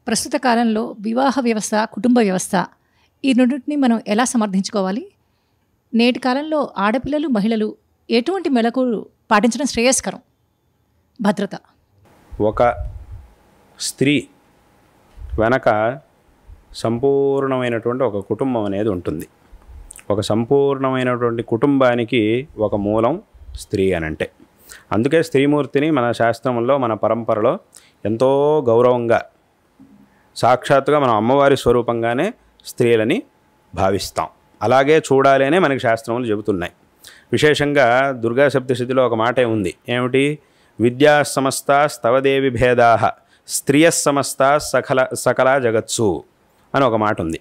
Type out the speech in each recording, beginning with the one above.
ప్రస్తుత కాలంలో వివాహ వ్యవస్థ, కుటుంబ వ్యవస్థ ఈ రెండింటిని మనం ఎలా సమర్థించుకోవాలి? నేటి కాలంలో ఆడపిల్లలు, మహిళలు ఎటువంటి మెళకువలు పాటించడం శ్రేయస్కరం? భద్రత. ఒక స్త్రీ వెనక సంపూర్ణమైనటువంటి ఒక కుటుంబం అనేది ఉంటుంది. ఒక సంపూర్ణమైనటువంటి కుటుంబానికి ఒక మూలం స్త్రీ అనంటే. అందుకే స్త్రీమూర్తిని మన శాస్త్రంలో, మన పరంపరలో ఎంతో గౌరవంగా, సాక్షాత్తుగా మనం అమ్మవారి స్వరూపంగానే స్త్రీలని భావిస్తాం. అలాగే చూడాలి అనే మనకి శాస్త్రములు చెబుతున్నాయి. విశేషంగా దుర్గా సప్తశతిలో ఒక మాటే ఉంది. ఏమిటి? విద్యా సమస్త స్తవదేవి భేదా స్త్రియ సమస్త సకల జగత్సు అని ఒక మాట ఉంది.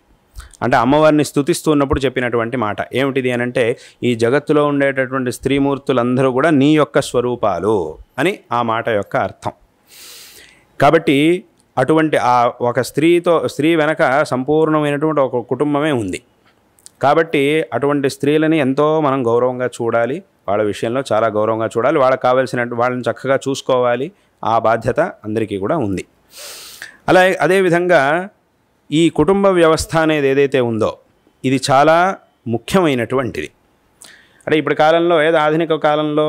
అంటే అమ్మవారిని స్తుతిస్తూ ఉన్నప్పుడు చెప్పినటువంటి మాట ఏమిటిది అనంటే, ఈ జగత్తులో ఉండేటటువంటి స్త్రీమూర్తులందరూ కూడా నీ యొక్క స్వరూపాలు అని ఆ మాట యొక్క అర్థం. కాబట్టి అటువంటి ఆ ఒక స్త్రీ వెనక సంపూర్ణమైనటువంటి ఒక కుటుంబమే ఉంది. కాబట్టి అటువంటి స్త్రీలని ఎంతో మనం గౌరవంగా చూడాలి. వాళ్ళ విషయంలో చాలా గౌరవంగా చూడాలి. వాళ్ళకి కావాల్సినట్టు వాళ్ళని చక్కగా చూసుకోవాలి. ఆ బాధ్యత అందరికీ కూడా ఉంది. అదేవిధంగా ఈ కుటుంబ వ్యవస్థ అనేది ఏదైతే ఉందో ఇది చాలా ముఖ్యమైనటువంటిది. అంటే ఇప్పుడు కాలంలో ఆధునిక కాలంలో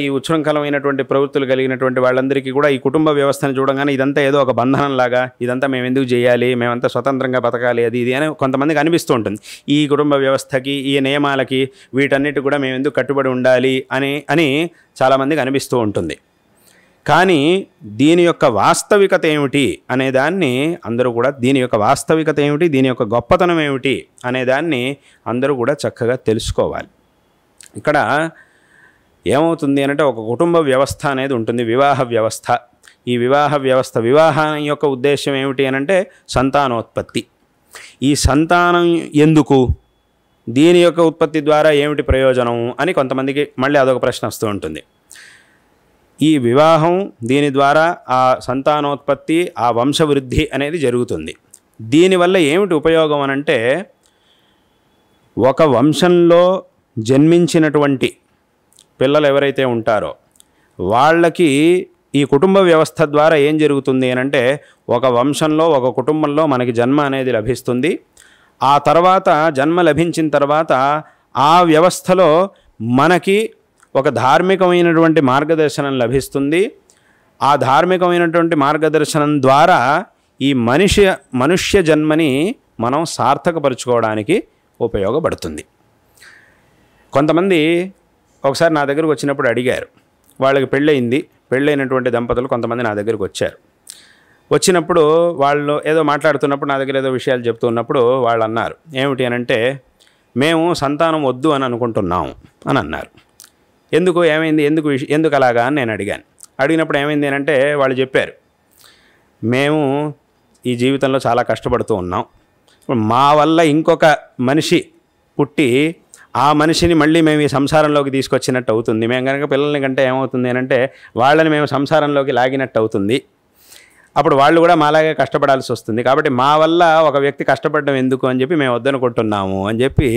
ఈ ఉచ్ఛృంఖలమైనటువంటి ప్రవృత్తులు కలిగినటువంటి వాళ్ళందరికీ కూడా ఈ కుటుంబ వ్యవస్థను చూడగానే ఇదంతా ఏదో ఒక బంధనంలాగా, ఇదంతా మేము ఎందుకు చేయాలి, మేమంతా స్వతంత్రంగా బతకాలి అది ఇది అని కొంతమందికి అనిపిస్తూ ఉంటుంది. ఈ కుటుంబ వ్యవస్థకి, ఈ నియమాలకి, వీటన్నిటి కూడా మేము ఎందుకు కట్టుబడి ఉండాలి అని చాలామందికి అనిపిస్తూ ఉంటుంది. కానీ దీని యొక్క వాస్తవికత ఏమిటి అనేదాన్ని అందరూ కూడా, దీని యొక్క వాస్తవికత ఏమిటి, దీని యొక్క గొప్పతనం ఏమిటి అనేదాన్ని అందరూ కూడా చక్కగా తెలుసుకోవాలి. ఇక్కడ ఏమవుతుంది అంటే ఒక కుటుంబ వ్యవస్థ అనేది ఉంటుంది, వివాహ వ్యవస్థ. ఈ వివాహం యొక్క ఉద్దేశం ఏమిటి అనంటే సంతానోత్పత్తి. ఈ సంతానం ఎందుకు, దీని యొక్క ఉత్పత్తి ద్వారా ఏమిటి ప్రయోజనం అని కొంతమందికి మళ్ళీ అదొక ప్రశ్న వస్తూ ఉంటుంది. ఈ వివాహం, దీని ద్వారా ఆ సంతానోత్పత్తి, ఆ వంశవృద్ధి అనేది జరుగుతుంది. దీనివల్ల ఏమిటి ఉపయోగం అనంటే, ఒక వంశంలో జన్మించినటువంటి పిల్లలు ఎవరైతే ఉంటారో వాళ్ళకి ఈ కుటుంబ వ్యవస్థ ద్వారా ఏం జరుగుతుంది అనంటే, ఒక వంశంలో, ఒక కుటుంబంలో మనకి జన్మ అనేది లభిస్తుంది. ఆ తర్వాత జన్మ లభించిన తర్వాత ఆ వ్యవస్థలో మనకి ఒక ధార్మికమైనటువంటి మార్గదర్శనం లభిస్తుంది. ఆ ధార్మికమైనటువంటి మార్గదర్శనం ద్వారా ఈ మనుష్య జన్మని మనం సార్థకపరుచుకోవడానికి ఉపయోగపడుతుంది. కొంతమంది ఒకసారి నా దగ్గరకు వచ్చినప్పుడు అడిగారు, వాళ్ళకి పెళ్ళైనటువంటి దంపతులు కొంతమంది నా దగ్గరకు వచ్చారు. వచ్చినప్పుడు వాళ్ళు ఏదో మాట్లాడుతున్నప్పుడు, నా దగ్గర ఏదో విషయాలు చెప్తున్నప్పుడు వాళ్ళు అన్నారు, ఏమిటి అనంటే, మేము సంతానం వద్దు అని అనుకుంటున్నాము అని అన్నారు. ఎందుకు, ఏమైంది, ఎందుకు అలాగా అని నేను అడిగాను. అడిగినప్పుడు ఏమైంది అంటే వాళ్ళు చెప్పారు, మేము ఈ జీవితంలో చాలా కష్టపడుతూ ఉన్నాం. మా వల్ల ఇంకొక మనిషి పుట్టి ఆ మనిషిని మళ్ళీ మేము ఈ సంసారంలోకి తీసుకొచ్చినట్టు అవుతుంది. మేము కనుక పిల్లల్ని కంటే ఏమవుతుంది అంటే వాళ్ళని మేము సంసారంలోకి లాగినట్టు అవుతుంది. అప్పుడు వాళ్ళు కూడా మాలాగే కష్టపడాల్సి వస్తుంది. కాబట్టి మా వల్ల ఒక వ్యక్తి కష్టపడడం ఎందుకు అని చెప్పి మేము వద్దనుకుంటున్నాము అని చెప్పి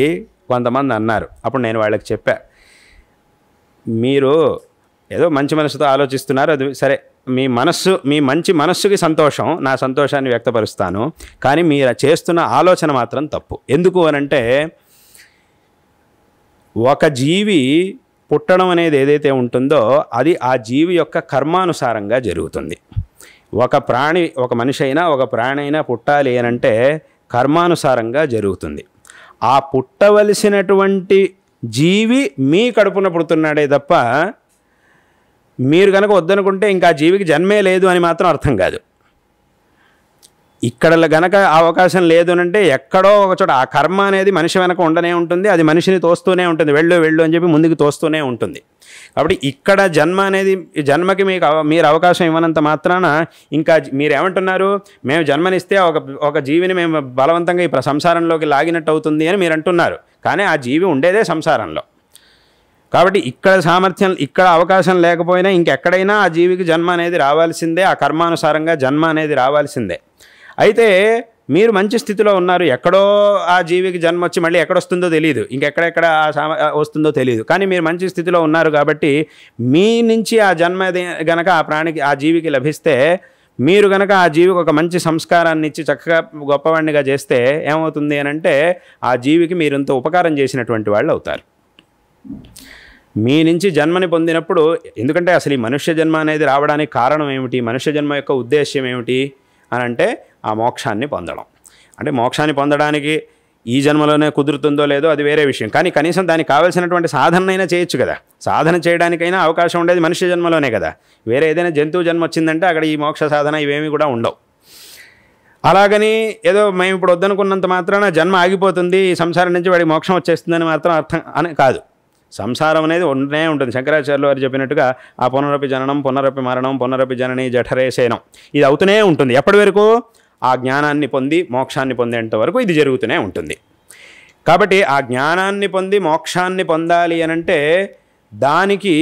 కొంతమంది అన్నారు. అప్పుడు నేను వాళ్ళకి చెప్పా, మీరు ఏదో మంచి మనసుతో ఆలోచిస్తున్నారు, అది సరే, మీ మంచి మనస్సుకి సంతోషం, నా సంతోషాన్ని వ్యక్తపరుస్తాను. కానీ మీరు చేస్తున్న ఆలోచన మాత్రం తప్పు. ఎందుకు అనంటే, ఒక జీవి పుట్టడం అనేది ఏదైతే ఉంటుందో అది ఆ జీవి యొక్క కర్మానుసారంగా జరుగుతుంది. ఒక మనిషి అయినా ఒక ప్రాణి అయినా పుట్టాలి అనంటే కర్మానుసారంగా జరుగుతుంది. ఆ పుట్టవలసినటువంటి జీవి మీ కడుపున పుడుతున్నాడే తప్ప మీరు కనుక వద్దనుకుంటే ఇంకా జీవికి జన్మే లేదు అని మాత్రం అర్థం కాదు. ఇక్కడ గనక అవకాశం లేదు అంటే ఎక్కడో ఒక చోట ఆ కర్మ అనేది మనిషి వెనక ఉండనే ఉంటుంది. అది మనిషిని తోస్తూనే ఉంటుంది, వెళ్ళు అని చెప్పి ముందుకు తోస్తూనే ఉంటుంది. కాబట్టి ఇక్కడ జన్మకి మీరు అవకాశం ఇవ్వనంత మాత్రాన ఇంకా మీరేమంటున్నారు, మేము జన్మనిస్తే ఒక జీవిని మేము బలవంతంగా ఈ సంసారంలోకి లాగినట్టు అవుతుంది అని మీరు అంటున్నారు. కానీ ఆ జీవి ఉండేదే సంసారంలో. కాబట్టి ఇక్కడ అవకాశం లేకపోయినా ఇంకెక్కడైనా ఆ జీవికి జన్మ అనేది రావాల్సిందే, ఆ కర్మానుసారంగా జన్మ అనేది రావాల్సిందే. అయితే మీరు మంచి స్థితిలో ఉన్నారు, ఎక్కడో ఆ జీవికి జన్మ వచ్చి మళ్ళీ ఎక్కడొస్తుందో తెలియదు, ఇంకెక్కడెక్కడ వస్తుందో తెలియదు, కానీ మీరు మంచి స్థితిలో ఉన్నారు కాబట్టి మీ నుంచి ఆ జన్మ గనక ఆ జీవికి లభిస్తే మీరు కనుక ఆ జీవికి ఒక మంచి సంస్కారాన్ని ఇచ్చి చక్కగా గొప్పవాడినిగా చేస్తే ఏమవుతుంది అని అంటే ఆ జీవికి మీరు ఇంత ఉపకారం చేసినటువంటి వాళ్ళు అవుతారు. మీ నుంచి జన్మని పొందినప్పుడు, ఎందుకంటే అసలు ఈ మనుష్య జన్మ అనేది రావడానికి కారణం ఏమిటి, మనుష్య జన్మ యొక్క ఉద్దేశ్యం ఏమిటి అని అంటే ఆ మోక్షాన్ని పొందడం. అంటే మోక్షాన్ని పొందడానికి ఈ జన్మలోనే కుదురుతుందో లేదో అది వేరే విషయం, కానీ కనీసం దానికి కావాల్సినటువంటి సాధనైనా చేయొచ్చు కదా. సాధన చేయడానికైనా అవకాశం ఉండేది మనుష్య జన్మలోనే కదా. వేరే ఏదైనా జంతువు జన్మ వచ్చిందంటే అక్కడ ఈ మోక్ష సాధన ఇవేమీ కూడా ఉండవు. అలాగని ఏదో మేము ఇప్పుడు వద్దనుకున్నంత మాత్రాన జన్మ ఆగిపోతుంది, ఈ సంసారం నుంచి వాడికి మోక్షం వచ్చేస్తుందని మాత్రం అర్థం అని కాదు. సంసారం అనేది ఉండనే ఉంటుంది. శంకరాచార్యులు వారు చెప్పినట్టుగా ఆ పునరపి జననం, పునరపి మరణం, పునరపి జనని జఠరే శయనం, ఇది అవుతూనే ఉంటుంది. ఎప్పటి వరకు? ఆ జ్ఞానాన్ని పొంది మోక్షాన్ని పొందేంత వరకు ఇది జరుగుతూనే ఉంటుంది. కాబట్టి ఆ జ్ఞానాన్ని పొంది మోక్షాన్ని పొందాలి అనంటే దానికి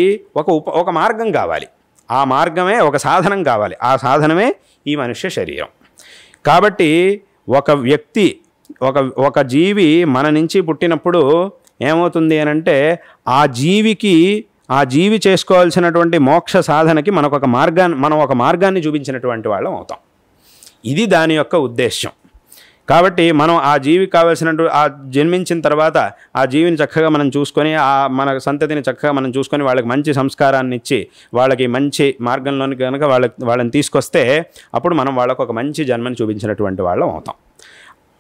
ఒక మార్గం కావాలి. ఆ మార్గమే ఒక సాధనం కావాలి. ఆ సాధనమే ఈ మనుష్య శరీరం. కాబట్టి ఒక వ్యక్తి ఒక జీవి మన నుంచి పుట్టినప్పుడు ఏమవుతుంది అనంటే ఆ జీవి చేసుకోవాల్సినటువంటి మోక్ష సాధనకి మనం ఒక మార్గాన్ని చూపించినటువంటి వాళ్ళం అవుతాం. ఇది దాని యొక్క ఉద్దేశ్యం. కాబట్టి మనం ఆ జీవికి కావాల్సినటువంటి ఆ జన్మించిన తర్వాత ఆ జీవిని చక్కగా మనం చూసుకొని మన సంతతిని చక్కగా మనం చూసుకొని వాళ్ళకి మంచి సంస్కారాన్ని ఇచ్చి వాళ్ళకి మంచి మార్గంలోని కనుక వాళ్ళని తీసుకొస్తే అప్పుడు మనం వాళ్ళకు ఒక మంచి జన్మని చూపించినటువంటి వాళ్ళం అవుతాం.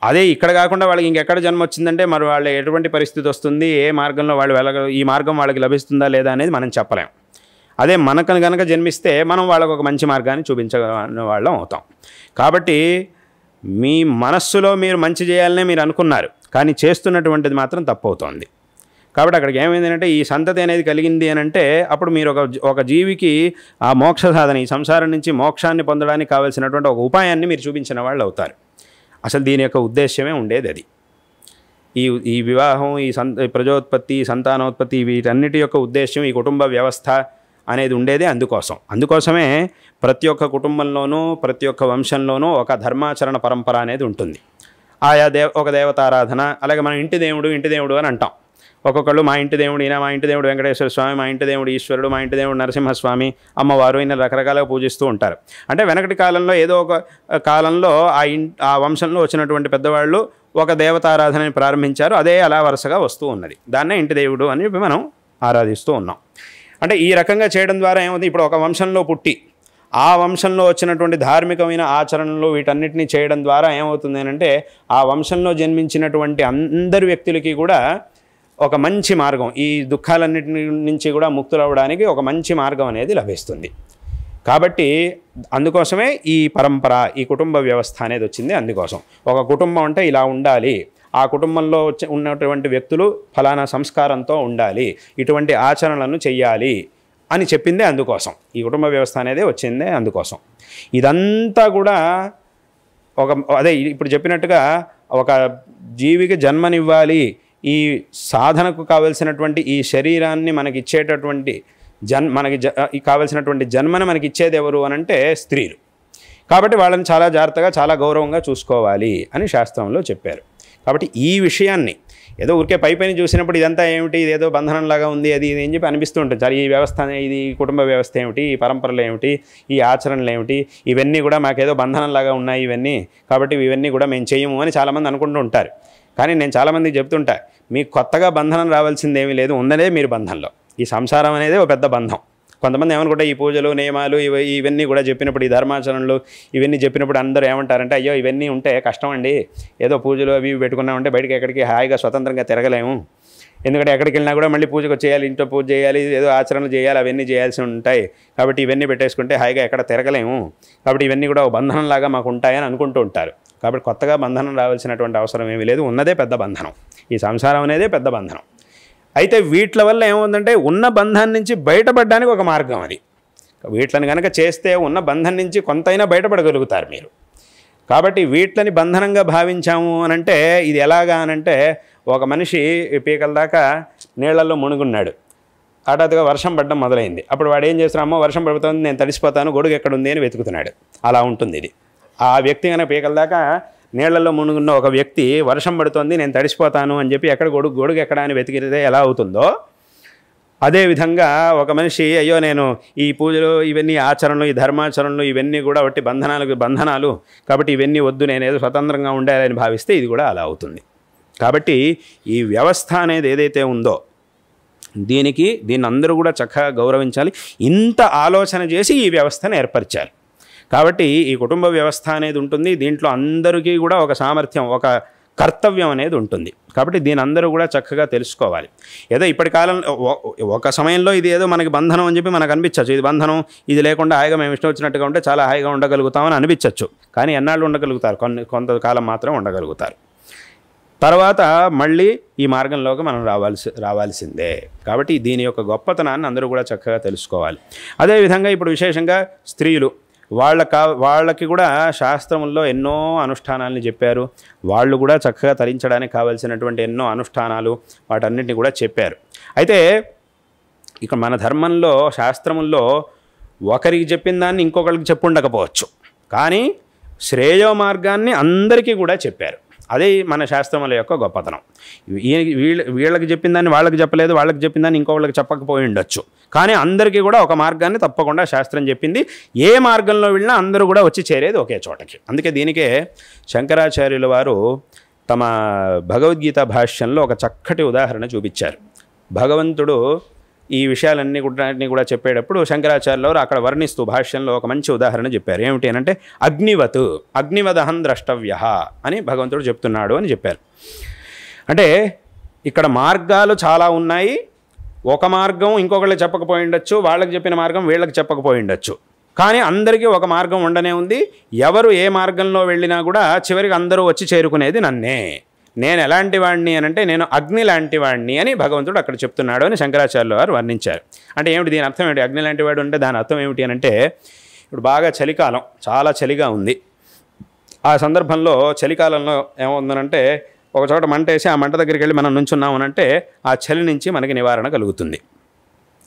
అదే ఇక్కడ కాకుండా వాళ్ళకి ఇంకెక్కడ జన్మ వచ్చిందంటే మరి వాళ్ళు ఎటువంటి పరిస్థితి వస్తుంది, ఏ మార్గంలో వాళ్ళు ఈ మార్గం వాళ్ళకి లభిస్తుందా లేదా అనేది మనం చెప్పలేం. అదే మనకు కనుక జన్మిస్తే మనం వాళ్ళకు ఒక మంచి మార్గాన్ని చూపించగల వాళ్ళం అవుతాం. కాబట్టి మీ మనస్సులో మీరు మంచి చేయాలనే మీరు అనుకున్నారు, కానీ చేస్తున్నటువంటిది మాత్రం తప్పు అవుతోంది. కాబట్టి అక్కడికి ఏమైంది అంటే ఈ సంతతి అనేది కలిగింది అని అంటే అప్పుడు మీరు ఒక జీవికి ఆ మోక్ష సాధన, ఈ సంసారం నుంచి మోక్షాన్ని పొందడానికి కావాల్సినటువంటి ఒక ఉపాయాన్ని మీరు చూపించిన వాళ్ళు అవుతారు. అసలు దీని యొక్క ఉద్దేశ్యమే ఉండేది అది. ఈ వివాహం, ఈ ప్రజోత్పత్తి, సంతానోత్పత్తి, వీటన్నిటి యొక్క ఉద్దేశ్యం ఈ కుటుంబ వ్యవస్థ అనేది ఉండేదే అందుకోసమే ప్రతి ఒక్క కుటుంబంలోనూ ప్రతి ఒక్క వంశంలోనూ ఒక ధర్మాచరణ పరంపర అనేది ఉంటుంది. ఆయా ఒక దేవతారాధన, అలాగే మన ఇంటి దేవుడు అని అంటాం. ఒక్కొక్కళ్ళు మా ఇంటి దేవుడు ఈయన, మా ఇంటి దేవుడు వెంకటేశ్వర స్వామి, మా ఇంటి దేవుడు ఈశ్వరుడు, మా ఇంటి దేవుడు నరసింహస్వామి, అమ్మవారు, ఈయన రకరకాలుగా పూజిస్తూ ఉంటారు. అంటే వెనకటి కాలంలో ఏదో ఒక కాలంలో ఆ వంశంలో వచ్చినటువంటి పెద్దవాళ్ళు ఒక దేవతారాధనని ప్రారంభించారు. అదే అలా వరుసగా వస్తూ ఉన్నది. దాన్నే ఇంటి దేవుడు అని చెప్పి మనం ఆరాధిస్తూ ఉన్నాం. అంటే ఈ రకంగా చేయడం ద్వారా ఏమవుతుంది, ఇప్పుడు ఒక వంశంలో పుట్టి ఆ వంశంలో వచ్చినటువంటి ధార్మికమైన ఆచరణలు వీటన్నిటినీ చేయడం ద్వారా ఏమవుతుంది అంటే ఆ వంశంలో జన్మించినటువంటి అందరి వ్యక్తులకి కూడా ఒక మంచి మార్గం, ఈ దుఃఖాలన్నిటి నుంచి కూడా ముక్తులవ్వడానికి ఒక మంచి మార్గం అనేది లభిస్తుంది. కాబట్టి అందుకోసమే ఈ పరంపర, ఈ కుటుంబ వ్యవస్థ అనేది వచ్చింది. అందుకోసం ఒక కుటుంబం అంటే ఇలా ఉండాలి, ఆ కుటుంబంలో ఉన్నటువంటి వ్యక్తులు ఫలానా సంస్కారంతో ఉండాలి, ఇటువంటి ఆచరణలను చెయ్యాలి అని చెప్పిందే అందుకోసం. ఈ కుటుంబ వ్యవస్థ అనేది వచ్చిందే అందుకోసం. ఇదంతా కూడా అదే ఇప్పుడు చెప్పినట్టుగా ఒక జీవికి జన్మనివ్వాలి, ఈ సాధనకు కావలసినటువంటి ఈ శరీరాన్ని మనకి ఇచ్చేటటువంటి కావలసినటువంటి జన్మని మనకి ఇచ్చేది ఎవరు అనంటే స్త్రీలు. కాబట్టి వాళ్ళని చాలా జాగ్రత్తగా, చాలా గౌరవంగా చూసుకోవాలి అని శాస్త్రంలో చెప్పారు. కాబట్టి ఈ విషయాన్ని ఏదో ఊరికే పైపైన చూసినప్పుడు ఇదంతా ఏమిటి, ఇదేదో బంధనంలాగా ఉంది, అది ఇది అని చెప్పి అనిపిస్తూ ఉంటుంది. సరే ఈ వ్యవస్థ, ఇది కుటుంబ వ్యవస్థ ఏమిటి, ఈ పరంపరలు ఏమిటి, ఈ ఆచరణలు ఏమిటి, ఇవన్నీ కూడా మాకేదో బంధనంలాగా ఉన్నాయి ఇవన్నీ, కాబట్టి ఇవన్నీ కూడా మేము చేయము అని చాలామంది అనుకుంటూ ఉంటారు. కానీ నేను చాలామందికి చెప్తుంటా, మీకు కొత్తగా బంధనం రావాల్సింది ఏమీ లేదు, ఉన్నదే మీరు బంధంలో. ఈ సంసారం అనేది ఒక పెద్ద బంధం. కొంతమంది ఏమనుకుంటే ఈ పూజలు, నియమాలు ఇవన్నీ కూడా చెప్పినప్పుడు, ఈ ధర్మాచరణలు ఇవన్నీ చెప్పినప్పుడు అందరూ ఏమంటారంటే అయ్యో ఇవన్నీ ఉంటే కష్టం అండి, ఏదో పూజలు అవి పెట్టుకున్నామంటే బయటికి ఎక్కడికి హాయిగా స్వతంత్రంగా తిరగలేము, ఎందుకంటే ఎక్కడికి వెళ్ళినా కూడా మళ్ళీ పూజకు చేయాలి, ఇంట్లో పూజ చేయాలి, ఏదో ఆచరణలు చేయాలి, అవన్నీ చేయాల్సి ఉంటాయి. కాబట్టి ఇవన్నీ పెట్టేసుకుంటే హాయిగా ఎక్కడ తిరగలేము, కాబట్టి ఇవన్నీ కూడా ఒక బంధనంలాగా మాకు ఉంటాయని అనుకుంటూ ఉంటారు. కాబట్టి కొత్తగా బంధనం రావాల్సినటువంటి అవసరం ఏమీ లేదు, ఉన్నదే పెద్ద బంధనం. ఈ సంసారం అనేదే పెద్ద బంధనం. అయితే వీటి వల్ల ఏముందంటే ఉన్న బంధం నుంచి బయటపడడానికి ఒక మార్గం అది. వీటిని కనుక చేస్తే ఉన్న బంధం నుంచి కొంతైనా బయటపడగలుగుతారు మీరు. కాబట్టి వీటిని బంధనంగా భావించాము అనంటే ఇది ఎలాగా అనంటే, ఒక మనిషి పీకల దాకా నీళ్లలో మునుగున్నాడు, హఠాత్తుగా వర్షం పడడం మొదలైంది. అప్పుడు వాడు ఏం చేస్తున్నామో వర్షం పడుతుంది, నేను తడిసిపోతాను, గొడుగు ఎక్కడుంది అని వెతుకుతున్నాడు. అలా ఉంటుంది ఇది. ఆ వ్యక్తి కనుక పీకల దాకా నీళ్లలో మునుగున్న ఒక వ్యక్తి వర్షం పడుతుంది, నేను తడిసిపోతాను అని చెప్పి ఎక్కడ గొడుగు ఎక్కడ అని వెతికితే ఎలా అవుతుందో, అదేవిధంగా ఒక మనిషి అయ్యో నేను ఈ పూజలు ఇవన్నీ ఆచరణలు ఈ ధర్మాచరణలు ఇవన్నీ కూడా ఒకటి బంధనాలు కాబట్టి ఇవన్నీ వద్దు, నేనేదో స్వతంత్రంగా ఉండాలని భావిస్తే ఇది కూడా అలా అవుతుంది. కాబట్టి ఈ వ్యవస్థ అనేది ఏదైతే ఉందో దీన్ని అందరూ కూడా చక్కగా గౌరవించాలి. ఇంత ఆలోచన చేసి ఈ వ్యవస్థను ఏర్పరిచారు. కాబట్టి ఈ కుటుంబ వ్యవస్థ అనేది ఉంటుంది. దీంట్లో అందరికీ కూడా ఒక సామర్థ్యం, ఒక కర్తవ్యం అనేది ఉంటుంది. కాబట్టి దీని అందరూ కూడా చక్కగా తెలుసుకోవాలి. ఏదో ఇప్పటి కాలంలో ఒక సమయంలో ఇది ఏదో మనకి బంధనం అని చెప్పి మనకు అనిపించవచ్చు. ఇది బంధనం, ఇది లేకుండా హాయిగా మేము ఇష్టం వచ్చినట్టుగా ఉంటే చాలా హాయిగా ఉండగలుగుతామని అనిపించవచ్చు. కానీ ఎన్నాళ్ళు ఉండగలుగుతారు? కొంతకాలం మాత్రం ఉండగలుగుతారు. తర్వాత మళ్ళీ ఈ మార్గంలోకి మనం రావాల్సిందే. కాబట్టి దీని యొక్క గొప్పతనాన్ని అందరూ కూడా చక్కగా తెలుసుకోవాలి. అదేవిధంగా ఇప్పుడు విశేషంగా స్త్రీలు వాళ్ళకి కూడా శాస్త్రంలో ఎన్నో అనుష్ఠానాలని చెప్పారు. వాళ్ళు కూడా చక్కగా తరించడానికి కావాల్సినటువంటి ఎన్నో అనుష్ఠానాలు వాటన్నిటిని కూడా చెప్పారు. అయితే ఇక మన ధర్మంలో శాస్త్రముల్లో ఒకరికి చెప్పిన దాన్ని ఇంకొకరికి చెప్పుండకపోవచ్చు, కానీ శ్రేయో మార్గాన్ని అందరికీ కూడా చెప్పారు. అదే మన శాస్త్రముల యొక్క గొప్పతనం. వీళ్ళకి చెప్పిన దాన్ని వాళ్ళకి చెప్పలేదు, వాళ్ళకి చెప్పిన దాన్ని ఇంకొకళ్ళకి చెప్పకపోయి ఉండొచ్చు, కానీ అందరికీ కూడా ఒక మార్గాన్ని తప్పకుండా శాస్త్రం చెప్పింది. ఏ మార్గంలో వెళ్ళినా అందరూ కూడా వచ్చి చేరేది ఒకే చోటకి. అందుకే దీనికే శంకరాచార్యుల వారు తమ భగవద్గీత భాష్యంలో ఒక చక్కటి ఉదాహరణ చూపించారు. భగవంతుడు ఈ విషయాలన్నీ కూడా చెప్పేటప్పుడు శంకరాచార్యుల వారు అక్కడ వర్ణిస్తూ భాష్యంలో ఒక మంచి ఉదాహరణ చెప్పారు. ఏమిటి అంటే అగ్నివదహం ద్రష్టవ్య అని భగవంతుడు చెప్తున్నాడు అని చెప్పారు. అంటే ఇక్కడ మార్గాలు చాలా ఉన్నాయి. ఒక మార్గం ఇంకొకళ్ళకి చెప్పకపోయి ఉండొచ్చు, వాళ్ళకి చెప్పిన మార్గం వీళ్ళకి చెప్పకపోయి ఉండొచ్చు, కానీ అందరికీ ఒక మార్గం ఉండనే ఉంది. ఎవరు ఏ మార్గంలో వెళ్ళినా కూడా చివరికి అందరూ వచ్చి చేరుకునేది నన్నే. నేను ఎలాంటి వాడిని అని అంటే నేను అగ్ని లాంటి వాడిని అని భగవంతుడు అక్కడ చెప్తున్నాడు అని శంకరాచార్యుల వారు వర్ణించారు. అంటే ఏమిటి దీని అర్థం? ఏమిటి అగ్ని లాంటి వాడు అంటే దాని అర్థం ఏమిటి అని అంటే ఇప్పుడు బాగా చలికాలం, చాలా చలిగా ఉంది. ఆ సందర్భంలో చలికాలంలో ఏమవుతుందనంటే ఒక చోట మంట వేసి ఆ మంట దగ్గరికి వెళ్ళి మనం నుంచున్నామనంటే ఆ చలి నుంచి మనకి నివారణ కలుగుతుంది.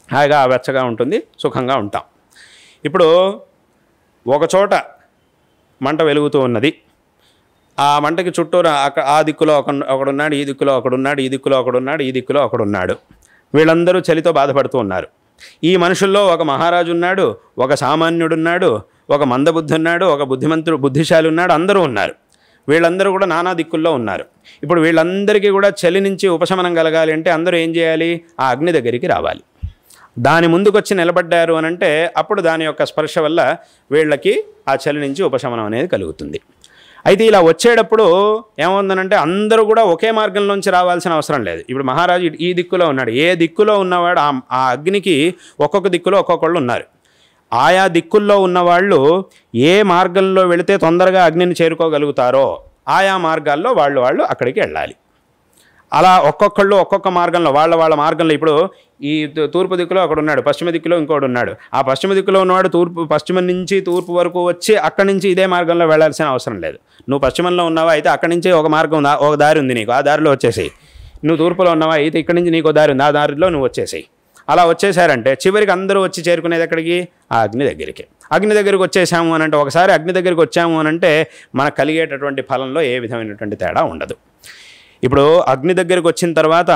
హాయిగా వెచ్చగా ఉంటుంది, సుఖంగా ఉంటాం. ఇప్పుడు ఒక చోట మంట వెలుగుతూ ఉన్నది. ఆ మంటకి చుట్టూరా ఆ దిక్కులో ఒకడున్నాడు, ఈ దిక్కులో ఒకడున్నాడు, ఈ దిక్కులో ఒకడున్నాడు, ఈ దిక్కులో ఒకడున్నాడు. వీళ్ళందరూ చలితో బాధపడుతూ ఉన్నారు. ఈ మనుషుల్లో ఒక మహారాజు ఉన్నాడు, ఒక సామాన్యుడున్నాడు, ఒక మందబుద్ధి ఉన్నాడు, ఒక బుద్ధిశాలి ఉన్నాడు, అందరూ ఉన్నారు. వీళ్ళందరూ కూడా నానా దిక్కుల్లో ఉన్నారు. ఇప్పుడు వీళ్ళందరికీ కూడా చలి నుంచి ఉపశమనం కలగాలి అంటే అందరూ ఏం చేయాలి? ఆ అగ్ని దగ్గరికి రావాలి. దాని ముందుకొచ్చి నిలబడ్డారు అనంటే అప్పుడు దాని యొక్క స్పర్శ వల్ల వీళ్ళకి ఆ చలి నుంచి ఉపశమనం అనేది కలుగుతుంది. అయితే ఇలా వచ్చేటప్పుడు ఏమవుతుందనంటే అందరూ కూడా ఒకే మార్గంలోంచి రావాల్సిన అవసరం లేదు. ఇప్పుడు మహారాజు ఈ దిక్కులో ఉన్నాడు, ఏ దిక్కులో ఉన్నవాడు ఆ అగ్నికి ఒక్కొక్క దిక్కులో ఒక్కొక్కళ్ళు ఉన్నారు. ఆయా దిక్కుల్లో ఉన్నవాళ్ళు ఏ మార్గంలో వెళితే తొందరగా అగ్నిని చేరుకోగలుగుతారో ఆయా మార్గాల్లో వాళ్ళు అక్కడికి వెళ్ళాలి. అలా ఒక్కొక్కళ్ళు ఒక్కొక్క మార్గంలో వాళ్ళ మార్గంలో ఇప్పుడు ఈ తూర్పు దిక్కులో ఒకడు ఉన్నాడు, పశ్చిమ దిక్కులో ఇంకోటి ఉన్నాడు. ఆ పశ్చిమ దిక్కులో ఉన్నవాడు పశ్చిమం నుంచి తూర్పు వరకు వచ్చి అక్కడి నుంచి ఇదే మార్గంలో వెళ్ళాల్సిన అవసరం లేదు. నువ్వు పశ్చిమంలో ఉన్నావా అయితే అక్కడి నుంచి ఒక మార్గం ఒక దారి ఉంది నీకు, ఆ దారిలో వచ్చేసేయి. నువ్వు తూర్పులో ఉన్నావా అయితే ఇక్కడి నుంచి నీకు దారి ఉంది, ఆ దారిలో నువ్వు వచ్చేసేయి. అలా వచ్చేసారంటే చివరికి అందరూ వచ్చి చేరుకునేది ఎక్కడికి? ఆ అగ్ని దగ్గరికి. అగ్ని దగ్గరికి వచ్చేసాము అని అంటే ఒకసారి అగ్ని దగ్గరికి వచ్చాము అని అంటే మనకు కలిగేటటువంటి ఫలంలో ఏ విధమైనటువంటి తేడా ఉండదు. ఇప్పుడు అగ్ని దగ్గరికి వచ్చిన తర్వాత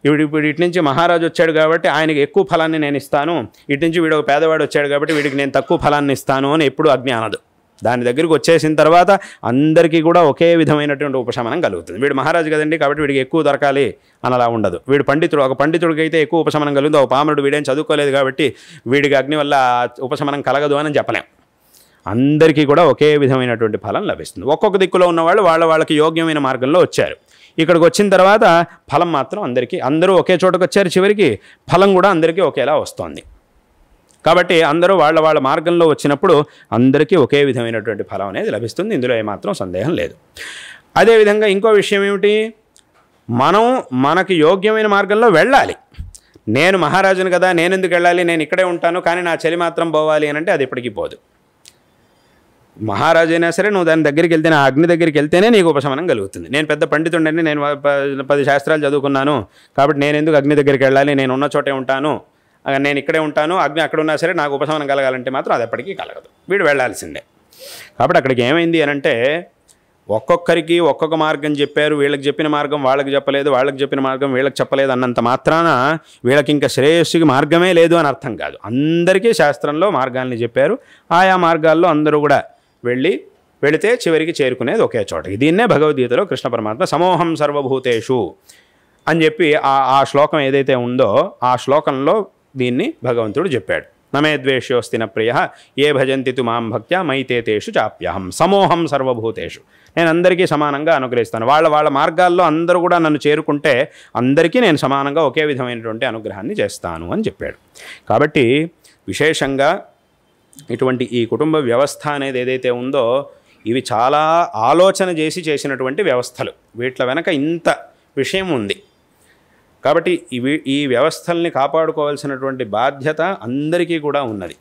ఇప్పుడు ఇటు నుంచి మహారాజు వచ్చాడు కాబట్టి ఆయనకి ఎక్కువ ఫలాన్ని నేను ఇస్తాను, ఇటు నుంచి వీడు ఒక పేదవాడు వచ్చాడు కాబట్టి వీడికి నేను తక్కువ ఫలాన్ని ఇస్తాను అని ఎప్పుడు అగ్ని అనదు. దాని దగ్గరికి వచ్చేసిన తర్వాత అందరికీ కూడా ఒకే విధమైనటువంటి ఉపశమనం కలుగుతుంది. వీడు మహారాజు కదండి కాబట్టి వీడికి ఎక్కువ దొరకాలి అని అలా ఉండదు. వీడు పండితుడు, ఒక పండితుడికి అయితే ఎక్కువ ఉపశమనం కలుగుతుంది. ఒక పామరుడు వీడేం చదువుకోలేదు కాబట్టి వీడికి అగ్ని వల్ల ఉపశమనం కలగదు అని చెప్పలేం. అందరికీ కూడా ఒకే విధమైనటువంటి ఫలం లభిస్తుంది. ఒక్కొక్క దిక్కులో ఉన్నవాళ్ళు వాళ్ళకి యోగ్యమైన మార్గంలో వచ్చారు. ఇక్కడికి వచ్చిన తర్వాత ఫలం మాత్రం అందరూ ఒకే చోటకు వచ్చారు. చివరికి ఫలం కూడా అందరికీ ఒకేలా వస్తోంది. కాబట్టి అందరూ వాళ్ళ మార్గంలో వచ్చినప్పుడు అందరికీ ఒకే విధమైనటువంటి ఫలం అనేది లభిస్తుంది. ఇందులో ఏమాత్రం సందేహం లేదు. అదేవిధంగా ఇంకో విషయం ఏమిటి? మనకి యోగ్యమైన మార్గంలో వెళ్ళాలి. నేను మహారాజును కదా, నేను ఎందుకు వెళ్ళాలి, నేను ఇక్కడే ఉంటాను కానీ నా చలి మాత్రం పోవాలి అని అంటే అది ఎప్పటికీ పోదు. మహారాజు అయినా సరే నువ్వు దాని దగ్గరికి వెళ్తేనే, ఆ అగ్ని దగ్గరికి వెళ్తేనే నీకు ఉపశమనం కలుగుతుంది. నేను పెద్ద పండితుండని, నేను 10 శాస్త్రాలు చదువుకున్నాను కాబట్టి నేను ఎందుకు అగ్ని దగ్గరికి వెళ్ళాలి, నేను ఉన్న చోటే ఉంటాను, నేను ఇక్కడే ఉంటాను, అగ్ని అక్కడ ఉన్నా సరే నాకు ఉపశమనం కలగాలంటే మాత్రం అది ఎప్పటికీ కలగదు. వీడు వెళ్ళాల్సిందే. కాబట్టి అక్కడికి ఏమైంది అని అంటే ఒక్కొక్కరికి ఒక్కొక్క మార్గం చెప్పారు, వీళ్ళకి చెప్పిన మార్గం వాళ్ళకి చెప్పలేదు, వాళ్ళకి చెప్పిన మార్గం వీళ్ళకి చెప్పలేదు అన్నంత మాత్రాన వీళ్ళకి ఇంకా శ్రేయస్సుకి మార్గమే లేదు అని అర్థం కాదు. అందరికీ శాస్త్రంలో మార్గాల్ని చెప్పారు. ఆయా మార్గాల్లో అందరూ కూడా వెళితే చివరికి చేరుకునేది ఒకే చోటకి. దీన్నే భగవద్గీతలో కృష్ణ పరమాత్మ సమోహం సర్వభూతేషు అని చెప్పి ఆ శ్లోకం ఏదైతే ఉందో ఆ శ్లోకంలో దీన్ని భగవంతుడు చెప్పాడు. నమే ద్వేష్యోస్తి న ప్రియ ఏ భజంతి తు మాం భక్త్యా మైతే తేషు చాప్యహం సమోహం సర్వభూతేషు. నేను అందరికీ సమానంగా అనుగ్రహిస్తాను. వాళ్ళ మార్గాల్లో అందరూ కూడా నన్ను చేరుకుంటే అందరికీ నేను సమానంగా ఒకే విధమైనటువంటి అనుగ్రహాన్ని చేస్తాను అని చెప్పాడు. కాబట్టి విశేషంగా ఇటువంటి ఈ కుటుంబ వ్యవస్థ అనేది ఏదైతే ఉందో ఇవి చాలా ఆలోచన చేసినటువంటి వ్యవస్థలు. వీటి వెనక ఇంత విషయం ఉంది. కాబట్టి ఈ వ్యవస్థల్ని కాపాడుకోవాల్సినటువంటి బాధ్యత అందరికీ కూడా ఉన్నది.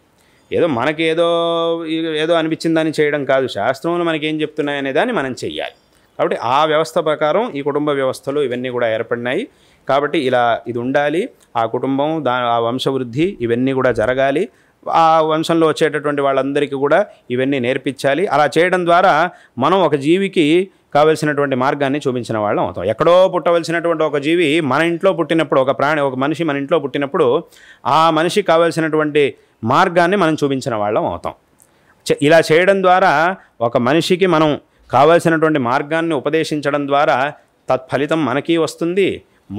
ఏదో అనిపించిందని చేయడం కాదు, శాస్త్రంలో మనకేం చెప్తున్నాయనే దాన్ని మనం చెయ్యాలి. కాబట్టి ఆ వ్యవస్థ ప్రకారం ఈ కుటుంబ వ్యవస్థలు ఇవన్నీ కూడా ఏర్పడినాయి. కాబట్టి ఇది ఉండాలి. ఆ కుటుంబం ఆ వంశవృద్ధి ఇవన్నీ కూడా జరగాలి. ఆ వంశంలో వచ్చేటటువంటి వాళ్ళందరికీ కూడా ఇవన్నీ నేర్పించాలి. అలా చేయడం ద్వారా మనం ఒక జీవికి కావలసినటువంటి మార్గాన్ని చూపించిన వాళ్ళం అవుతాం. ఎక్కడో పుట్టవలసినటువంటి ఒక జీవి మన ఇంట్లో పుట్టినప్పుడు, ఒక మనిషి మన ఇంట్లో పుట్టినప్పుడు ఆ మనిషికి కావలసినటువంటి మార్గాన్ని మనం చూపించిన వాళ్ళం అవుతాం. ఇలా చేయడం ద్వారా ఒక మనిషికి మనం కావలసినటువంటి మార్గాన్ని ఉపదేశించడం ద్వారా తత్ఫలితం మనకి వస్తుంది.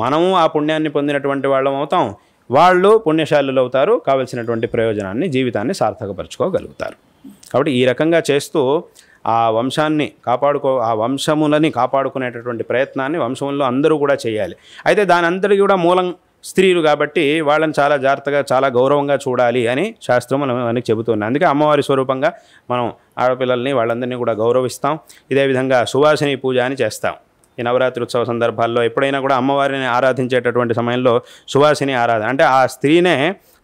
మనము ఆ పుణ్యాన్ని పొందినటువంటి వాళ్ళం అవుతాం. వాళ్ళు పుణ్యశాలులు అవుతారు. కావలసినటువంటి ప్రయోజనాన్ని జీవితాన్ని సార్థకపరచుకోగలుగుతారు. కాబట్టి ఈ రకంగా చేస్తూ ఆ వంశములని కాపాడుకునేటటువంటి ప్రయత్నాన్ని వంశంలో అందరూ కూడా చేయాలి. అయితే దాని అందరికీ కూడా మూలం స్త్రీలు కాబట్టి వాళ్ళని చాలా జాగ్రత్తగా చాలా గౌరవంగా చూడాలి అని శాస్త్రం మనకి చెబుతుంది. అందుకే అమ్మవారి స్వరూపంగా మనం ఆడపిల్లల్ని వాళ్ళందరినీ కూడా గౌరవిస్తాం. ఇదే విధంగా సువాసిని పూజ అని చేస్తాం. ఈ నవరాత్రి ఉత్సవ సందర్భాల్లో ఎప్పుడైనా కూడా అమ్మవారిని ఆరాధించేటటువంటి సమయంలో సువాసిని ఆరాధన అంటే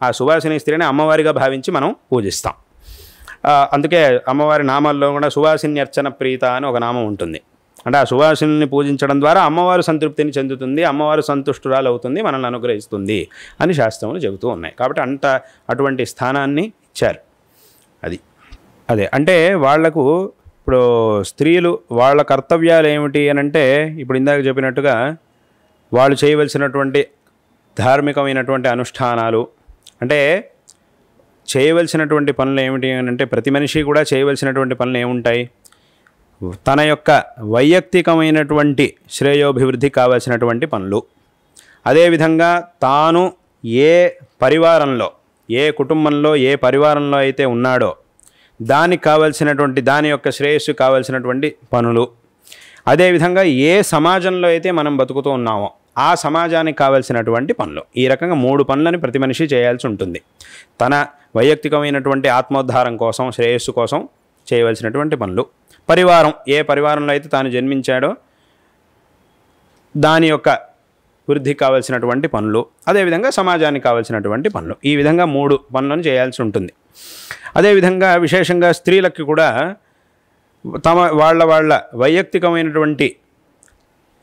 ఆ సువాసిని స్త్రీని అమ్మవారిగా భావించి మనం పూజిస్తాం. అందుకే అమ్మవారి నామాల్లో కూడా సువాసిన్యర్చన ప్రీత అని ఒక నామం ఉంటుంది. అంటే ఆ సువాసిని పూజించడం ద్వారా అమ్మవారు సంతృప్తిని చెందుతుంది, అమ్మవారు సంతుష్టురాలు అవుతుంది, మనల్ని అనుగ్రహిస్తుంది అని శాస్త్రములు చెబుతూ ఉన్నాయి. కాబట్టి అటువంటి స్థానాన్ని ఇచ్చారు. అదే అంటే వాళ్లకు ఇప్పుడు స్త్రీలు వాళ్ళ కర్తవ్యాలు ఏమిటి అని అంటే ఇప్పుడు ఇందాక చెప్పినట్టుగా వాళ్ళు చేయవలసినటువంటి ధార్మికమైనటువంటి అనుష్ఠానాలు అంటే చేయవలసినటువంటి పనులు ఏమిటి అని అంటే ప్రతి మనిషి కూడా చేయవలసినటువంటి పనులు ఏముంటాయి? తన యొక్క వైయక్తికమైనటువంటి శ్రేయోభివృద్ధి కావాల్సినటువంటి పనులు, అదేవిధంగా తాను ఏ పరివారంలో ఏ కుటుంబంలో ఏ పరివారంలో అయితే ఉన్నాడో దానికి కావాల్సినటువంటి దాని యొక్క శ్రేయస్సు కావాల్సినటువంటి పనులు, అదేవిధంగా ఏ సమాజంలో అయితే మనం బతుకుతూ ఉన్నామో ఆ సమాజానికి కావాల్సినటువంటి పనులు. ఈ రకంగా 3 పనులని ప్రతి మనిషి చేయాల్సి ఉంటుంది. తన వైయక్తికమైనటువంటి ఆత్మోద్ధారం కోసం శ్రేయస్సు కోసం చేయవలసినటువంటి పనులు, ఏ పరివారంలో అయితే తాను జన్మించాడో దాని యొక్క వృద్ధికి కావాల్సినటువంటి పనులు, అదేవిధంగా సమాజానికి కావాల్సినటువంటి పనులు. ఈ విధంగా 3 పనులను చేయాల్సి ఉంటుంది. అదేవిధంగా విశేషంగా స్త్రీలకు కూడా వాళ్ళ వైయక్తికమైనటువంటి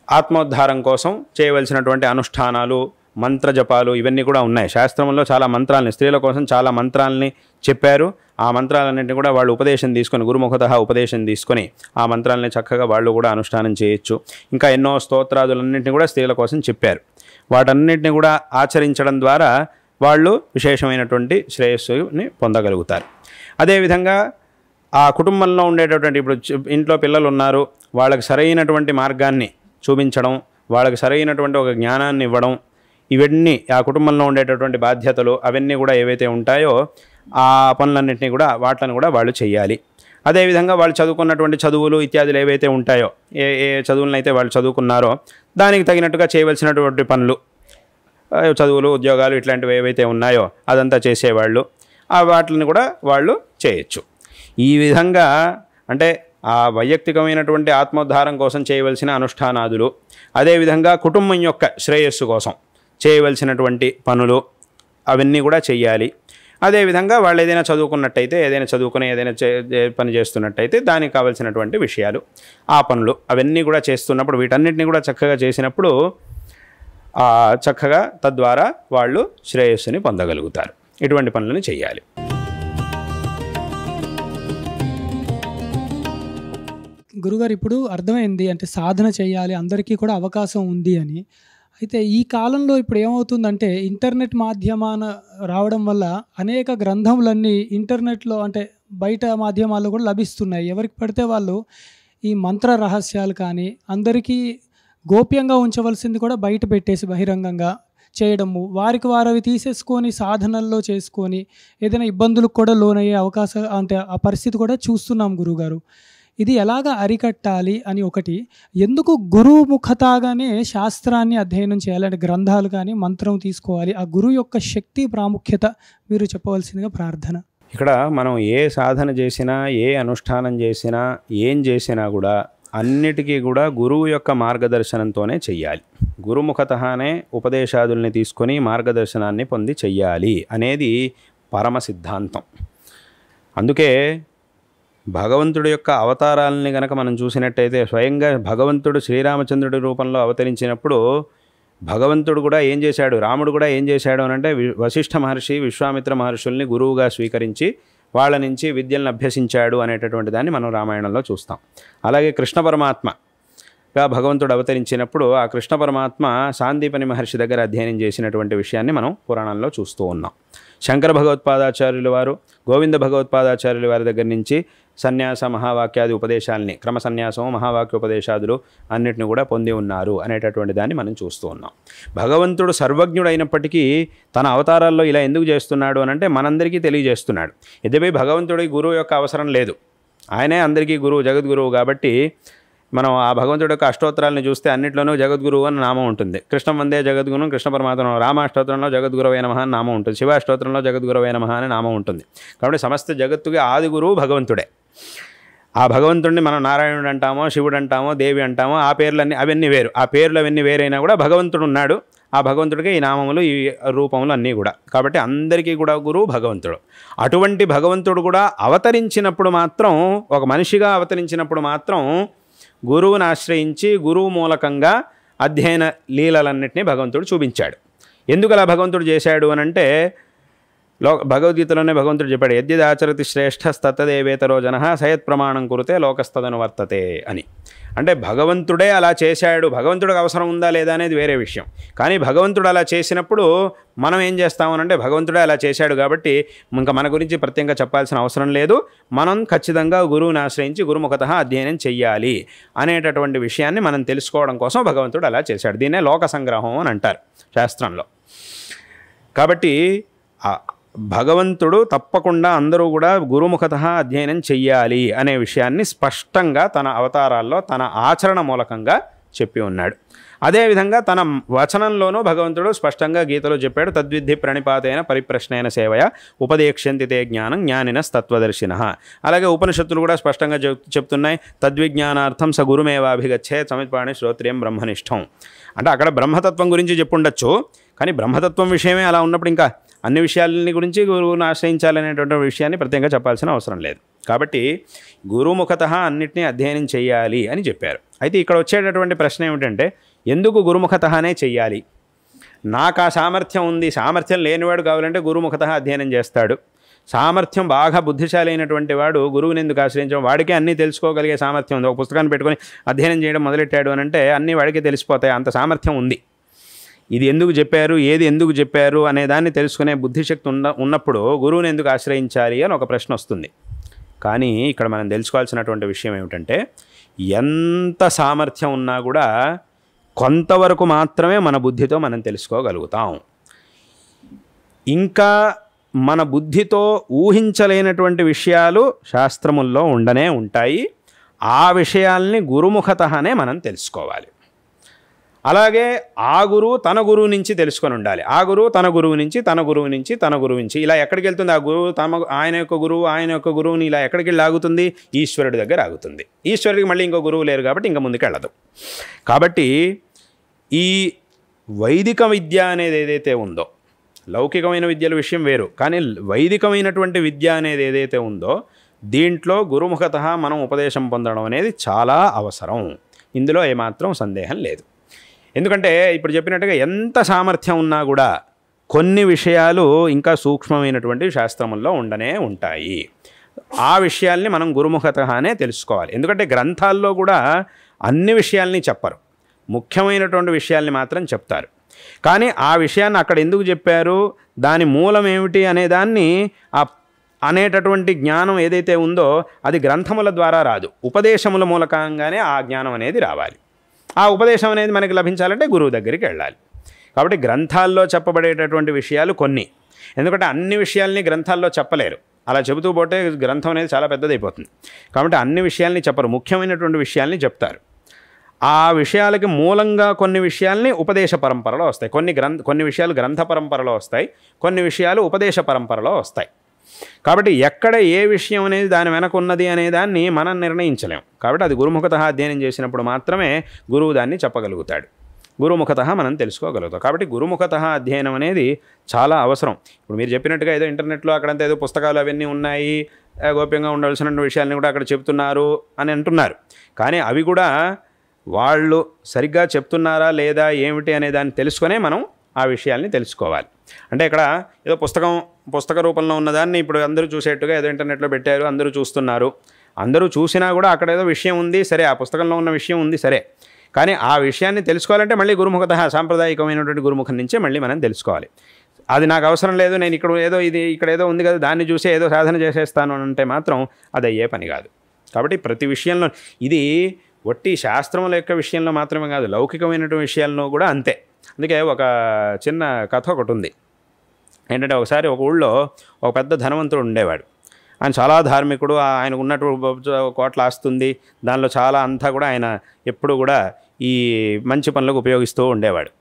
ఆత్మోద్ధారం కోసం చేయవలసినటువంటి అనుష్ఠానాలు, మంత్రజపాలు ఇవన్నీ కూడా ఉన్నాయి. శాస్త్రంలో చాలా మంత్రాలని స్త్రీల కోసం చాలా మంత్రాలని చెప్పారు. ఆ మంత్రాలన్నింటినీ కూడా వాళ్ళు ఉపదేశం తీసుకొని గురుముఖతః ఉపదేశం తీసుకొని ఆ మంత్రాలని చక్కగా వాళ్ళు కూడా అనుష్ఠానం చేయొచ్చు. ఇంకా ఎన్నో స్తోత్రాదులన్నింటినీ కూడా స్త్రీల కోసం చెప్పారు. వాటన్నింటినీ కూడా ఆచరించడం ద్వారా వాళ్ళు విశేషమైనటువంటి శ్రేయస్సుని పొందగలుగుతారు. అదేవిధంగా ఆ కుటుంబంలో ఉండేటటువంటి ఇప్పుడు ఇంట్లో పిల్లలు ఉన్నారు, వాళ్ళకి సరైనటువంటి మార్గాన్ని చూపించడం, వాళ్ళకి సరైనటువంటి ఒక జ్ఞానాన్ని ఇవ్వడం, ఇవన్నీ ఆ కుటుంబంలో ఉండేటటువంటి బాధ్యతలు అవన్నీ కూడా ఏవైతే ఉంటాయో ఆ పనులన్నింటినీ కూడా వాటిని కూడా వాళ్ళు చేయాలి. అదేవిధంగా వాళ్ళు చదువుకున్నటువంటి చదువులు ఇత్యాదులు ఏవైతే ఉంటాయో ఏ చదువులను అయితే వాళ్ళు చదువుకున్నారో దానికి తగినట్టుగా చేయవలసినటువంటి పనులు, చదువులు ఉద్యోగాలు ఇట్లాంటివి ఏవైతే ఉన్నాయో అదంతా చేసేవాళ్ళు వాటిని కూడా వాళ్ళు చేయొచ్చు. ఈ విధంగా అంటే ఆ వైయక్తికమైనటువంటి ఆత్మోద్ధారం కోసం చేయవలసిన అనుష్ఠానాదులు, అదేవిధంగా కుటుంబం యొక్క శ్రేయస్సు కోసం చేయవలసినటువంటి పనులు అవన్నీ కూడా చెయ్యాలి. అదేవిధంగా వాళ్ళు ఏదైనా చదువుకున్నట్టయితే ఏదైనా పని చేస్తున్నట్టయితే దానికి కావాల్సినటువంటి విషయాలు ఆ పనులు అవన్నీ కూడా చేస్తున్నప్పుడు వీటన్నిటిని కూడా చక్కగా చేసినప్పుడు చక్కగా తద్వారా వాళ్ళు శ్రేయస్సుని పొందగలుగుతారు. ఇటువంటి పనులను చేయాలి. గురుగారు ఇప్పుడు అర్థమైంది. అంటే సాధన చేయాలి, అందరికీ కూడా అవకాశం ఉంది అని. అయితే ఈ కాలంలో ఇప్పుడు ఏమవుతుందంటే ఇంటర్నెట్ మాధ్యమాన రావడం వల్ల అనేక గ్రంథములన్నీ ఇంటర్నెట్‌లో అంటే బయట మాధ్యమాల్లో కూడా లభిస్తున్నాయి. ఎవరికి పడితే వాళ్ళు ఈ మంత్ర రహస్యాలు కానీ, అందరికీ గోప్యంగా ఉంచవలసింది కూడా బయట పెట్టేసి బహిరంగంగా చేయడము. వారికి వారవి తీసేసుకొని సాధనల్లో చేసుకొని ఏదైనా ఇబ్బందులకు కూడా లోనయ్యే అవకాశం అంటే ఆ పరిస్థితి కూడా చూస్తున్నాం గురువుగారు. ఇది ఎలాగ అరికట్టాలి అని ఒకటి. ఎందుకు గురుముఖతాగానే శాస్త్రాన్ని అధ్యయనం చేయాలి? అంటే గ్రంథాలు కానీ మంత్రం తీసుకోవాలి. ఆ గురువు యొక్క శక్తి ప్రాముఖ్యత మీరు చెప్పవలసిందిగా ప్రార్థన. ఇక్కడ మనం ఏ సాధన చేసినా, ఏ అనుష్ఠానం చేసినా, ఏం చేసినా కూడా అన్నిటికీ కూడా గురువు యొక్క మార్గదర్శనంతోనే చెయ్యాలి. గురుముఖతనే ఉపదేశాదుల్ని తీసుకొని మార్గదర్శనాన్ని పొంది చెయ్యాలి అనేది పరమ సిద్ధాంతం. అందుకే భగవంతుడి యొక్క అవతారాలని గనక మనం చూసినట్టయితే స్వయంగా భగవంతుడు శ్రీరామచంద్రుడి రూపంలో అవతరించినప్పుడు భగవంతుడు కూడా ఏం చేశాడు, రాముడు కూడా ఏం చేశాడు అని అంటే వశిష్ఠ మహర్షి విశ్వామిత్ర మహర్షుల్ని గురువుగా స్వీకరించి వాళ్ళ నుంచి విద్యలను అభ్యసించాడు అనేటటువంటి దాన్ని మనం రామాయణంలో చూస్తాం. అలాగే కృష్ణ పరమాత్మగా భగవంతుడు అవతరించినప్పుడు ఆ కృష్ణ పరమాత్మ సాందీపని మహర్షి దగ్గర అధ్యయనం చేసినటువంటి విషయాన్ని మనం పురాణంలో చూస్తూ ఉన్నాం. శంకర భగవత్పాదాచార్యుల వారు గోవింద భగవత్పాదాచార్యుల వారి దగ్గర నుంచి సన్యాస మహావాక్యాది ఉపదేశాలని క్రమ సన్యాసం మహావాక్య ఉపదేశాదులు అన్నిటిని కూడా పొంది ఉన్నారు అనేటటువంటి దాన్ని మనం చూస్తూ ఉన్నాం. భగవంతుడు సర్వజ్ఞుడు అయినప్పటికీ తన అవతారాల్లో ఇలా ఎందుకు చేస్తున్నాడు అని అంటే మనందరికీ తెలియజేస్తున్నాడు. యద్యపి భగవంతుడికి గురువు యొక్క అవసరం లేదు, ఆయనే అందరికీ గురువు, జగద్గురువు. కాబట్టి మనం ఆ భగవంతుడి యొక్క అష్టోత్తరాలను చూస్తే అన్నింటిలోనూ జగద్గురువు అని నామం ఉంటుంది. కృష్ణ వందే జగద్గురు, కృష్ణ పరమాత్మ. రామాష్టోత్తరంలో జగద్గురవే నమః అని నామం ఉంటుంది. శివాష్టోత్తరంలో జగద్గురవే నమః అని నామం ఉంటుంది. కాబట్టి సమస్త జగత్తుకి ఆది గురువు భగవంతుడే. ఆ భగవంతుడిని మనం నారాయణుడు అంటామో, శివుడు అంటామో, దేవి అంటామో, ఆ పేర్లన్నీ అవన్నీ వేరు. ఆ పేర్లు అవన్నీ వేరైనా కూడా భగవంతుడు ఉన్నాడు. ఆ భగవంతుడికి ఈ నామములు ఈ రూపములు అన్నీ కూడా. కాబట్టి అందరికీ కూడా గురువు భగవంతుడు. అటువంటి భగవంతుడు కూడా అవతరించినప్పుడు మాత్రం, ఒక మనిషిగా అవతరించినప్పుడు మాత్రం గురువుని ఆశ్రయించి గురువు మూలకంగా అధ్యయన లీలలన్నింటినీ భగవంతుడు చూపించాడు. ఎందుకు అలా భగవంతుడు చేశాడు అని అంటే భగవద్గీతలోనే భగవంతుడు చెప్పాడు, యద్యదాచరతి శ్రేష్ఠస్తత్తదేవేతరో జనః సయత్ ప్రమాణం కురుతే లోకస్తదను వర్తతే అని. అంటే భగవంతుడే అలా చేశాడు. భగవంతుడికి అవసరం ఉందా లేదా అనేది వేరే విషయం. కానీ భగవంతుడు అలా చేసినప్పుడు మనం ఏం చేస్తామనంటే భగవంతుడే అలా చేశాడు కాబట్టి ఇంకా మన గురించి ప్రత్యేకంగా చెప్పాల్సిన అవసరం లేదు. మనం ఖచ్చితంగా గురువుని ఆశ్రయించి గురుముఖతః అధ్యయనం చెయ్యాలి అనేటటువంటి విషయాన్ని మనం తెలుసుకోవడం కోసం భగవంతుడు అలా చేశాడు. దీన్నే లోక సంగ్రహం అని అంటారు శాస్త్రంలో. కాబట్టి భగవంతుడు తప్పకుండా అందరూ కూడా గురుముఖతః అధ్యయనం చెయ్యాలి అనే విషయాన్ని స్పష్టంగా తన అవతారాల్లో తన ఆచరణ మూలకంగా చెప్పి ఉన్నాడు. అదేవిధంగా తన వచనంలోనూ భగవంతుడు స్పష్టంగా గీతలో చెప్పాడు, తద్విద్ధి ప్రణిపాతైన పరిప్రశ్నైన సేవయ ఉపదేక్ష్యంతి తే జ్ఞానం జ్ఞానినస్తత్వదర్శినః. అలాగే ఉపనిషత్తులు కూడా స్పష్టంగా చెప్తున్నాయి, తద్విజ్ఞానార్థం స గురుమేవాభిగచ్చే సమిత్పాణి శ్రోత్రియం బ్రహ్మనిష్టం. అంటే అక్కడ బ్రహ్మతత్వం గురించి చెప్పుండొచ్చు, కానీ బ్రహ్మతత్వం విషయమే అలా ఉన్నప్పుడు ఇంకా అన్ని విషయాలని గురించి గురువుని ఆశ్రయించాలనేటువంటి విషయాన్ని ప్రత్యేకంగా చెప్పాల్సిన అవసరం లేదు. కాబట్టి గురుముఖతః అన్నిటినీ అధ్యయనం చేయాలి అని చెప్పారు. అయితే ఇక్కడ వచ్చేటటువంటి ప్రశ్న ఏమిటంటే, ఎందుకు గురుముఖతఃనే చెయ్యాలి? నాకు ఆ సామర్థ్యం ఉంది, సామర్థ్యం లేనివాడు కావాలంటే గురుముఖతః అధ్యయనం చేస్తాడు. సామర్థ్యం బాగా బుద్ధిశాలి అయినటువంటి వాడు గురువుని ఎందుకు ఆశ్రయించడం? వాడికే అన్నీ తెలుసుకోగలిగే సామర్థ్యం ఉంది. ఒక పుస్తకాన్ని పెట్టుకొని అధ్యయనం చేయడం మొదలెట్టాడు అని అంటే అన్నీ వాడికే తెలిసిపోతాయి, అంత సామర్థ్యం ఉంది. ఇది ఎందుకు చెప్పారు, ఏది ఎందుకు చెప్పారు అనే దాన్ని తెలుసుకునే బుద్ధిశక్తి ఉన్నప్పుడు గురువుని ఎందుకు ఆశ్రయించాలి అని ఒక ప్రశ్న వస్తుంది. కానీ ఇక్కడ మనం తెలుసుకోవాల్సినటువంటి విషయం ఏమిటంటే, ఎంత సామర్థ్యం ఉన్నా కూడా కొంతవరకు మాత్రమే మన బుద్ధితో మనం తెలుసుకోగలుగుతాం. ఇంకా మన బుద్ధితో ఊహించలేనటువంటి విషయాలు శాస్త్రముల్లో ఉండనే ఉంటాయి. ఆ విషయాల్ని గురుముఖతఃనే మనం తెలుసుకోవాలి. అలాగే ఆ గురువు తన గురువు నుంచి తెలుసుకొని ఉండాలి. ఆ గురువు తన గురువు నుంచి, తన గురువు నుంచి, తన గురువు నుంచి ఇలా ఎక్కడికి వెళ్తుంది? ఆ గురువు ఆయన యొక్క గురువుని ఇలా ఎక్కడికి వెళ్ళి ఆగుతుంది? ఈశ్వరుడి దగ్గర ఆగుతుంది. ఈశ్వరుడికి మళ్ళీ ఇంకో గురువు లేరు కాబట్టి ఇంకా ముందుకు వెళ్ళదు. కాబట్టి ఈ వైదిక విద్య అనేది ఏదైతే ఉందో, లౌకికమైన విద్యల విషయం వేరు, కానీ వైదికమైనటువంటి విద్య అనేది ఏదైతే ఉందో దీంట్లో గురుముఖతః మనం ఉపదేశం పొందడం అనేది చాలా అవసరం. ఇందులో ఏమాత్రం సందేహం లేదు. ఎందుకంటే ఇప్పుడు చెప్పినట్టుగా ఎంత సామర్థ్యం ఉన్నా కూడా కొన్ని విషయాలు ఇంకా సూక్ష్మమైనటువంటి శాస్త్రముల్లో ఉండనే ఉంటాయి. ఆ విషయాల్ని మనం గురుముఖతనే తెలుసుకోవాలి. ఎందుకంటే గ్రంథాల్లో కూడా అన్ని విషయాల్ని చెప్పరు, ముఖ్యమైనటువంటి విషయాల్ని మాత్రం చెప్తారు. కానీ ఆ విషయాన్ని అక్కడ ఎందుకు చెప్పారు, దాని మూలం ఏమిటి అనేదాన్ని అనేటటువంటి జ్ఞానం ఏదైతే ఉందో అది గ్రంథముల ద్వారా రాదు, ఉపదేశముల మూలకంగానే ఆ జ్ఞానం అనేది రావాలి. ఆ ఉపదేశం అనేది మనకి లభించాలంటే గురువు దగ్గరికి వెళ్ళాలి. కాబట్టి గ్రంథాల్లో చెప్పబడేటటువంటి విషయాలు కొన్ని, ఎందుకంటే అన్ని విషయాల్ని గ్రంథాల్లో చెప్పలేరు, అలా చెబుతూ పోతే గ్రంథం అనేది చాలా పెద్దదైపోతుంది. కాబట్టి అన్ని విషయాల్ని చెప్పరు, ముఖ్యమైనటువంటి విషయాల్ని చెప్తారు. ఆ విషయాలకి మూలంగా కొన్ని విషయాల్ని ఉపదేశ పరంపరలో వస్తాయి, కొన్ని విషయాలు గ్రంథ పరంపరలో వస్తాయి, కొన్ని విషయాలు ఉపదేశ పరంపరలో వస్తాయి. కాబట్టి ఎక్కడ ఏ విషయం అనేది దాని వెనక ఉన్నది అనే దాన్ని మనం నిర్ణయించలేం. కాబట్టి అది గురుముఖత అధ్యయనం చేసినప్పుడు మాత్రమే గురువు దాన్ని చెప్పగలుగుతాడు, గురుముఖత మనం తెలుసుకోగలుగుతాం. కాబట్టి గురుముఖత అధ్యయనం అనేది చాలా అవసరం. ఇప్పుడు మీరు చెప్పినట్టుగా ఏదో ఇంటర్నెట్లో అక్కడంతా ఏదో పుస్తకాలు అవన్నీ ఉన్నాయి, గోప్యంగా ఉండవలసిన విషయాల్ని కూడా అక్కడ చెప్తున్నారు అని అంటున్నారు. కానీ అవి కూడా వాళ్ళు సరిగ్గా చెప్తున్నారా లేదా ఏమిటి అనే దాన్ని తెలుసుకునే మనం ఆ విషయాల్ని తెలుసుకోవాలి. అంటే ఇక్కడ ఏదో పుస్తక రూపంలో ఉన్నదాన్ని ఇప్పుడు అందరూ చూసేట్టుగా ఏదో ఇంటర్నెట్లో పెట్టారు, అందరూ చూస్తున్నారు. అందరూ చూసినా కూడా అక్కడ ఏదో విషయం ఉంది సరే, ఆ పుస్తకంలో ఉన్న విషయం ఉంది సరే, కానీ ఆ విషయాన్ని తెలుసుకోవాలంటే మళ్ళీ గురుముఖత సాంప్రదాయికమైనటువంటి గురుముఖం నుంచే మళ్ళీ మనం తెలుసుకోవాలి. అది నాకు అవసరం లేదు, నేను ఇక్కడ ఏదో ఉంది కదా దాన్ని చూసి ఏదో సాధన చేసేస్తాను అంటే మాత్రం అది అయ్యే పని కాదు. కాబట్టి ప్రతి విషయంలో ఇది ఒట్టి శాస్త్రముల యొక్క విషయంలో మాత్రమే కాదు, లౌకికమైనటువంటి విషయాల్లో కూడా అంతే. అందుకే ఒక చిన్న కథ ఒకటి ఉంది. ఏంటంటే ఒకసారి ఒక ఊళ్ళో ఒక పెద్ద ధనవంతుడు ఉండేవాడు. ఆయన చాలా ధార్మికుడు, ఆయనకు ఉన్నటువంటి కోట్ల ఆస్తుంది, దానిలో చాలా అంతా కూడా ఆయన ఎప్పుడు కూడా ఈ మంచి పనులకు ఉపయోగిస్తూ ఉండేవాడు.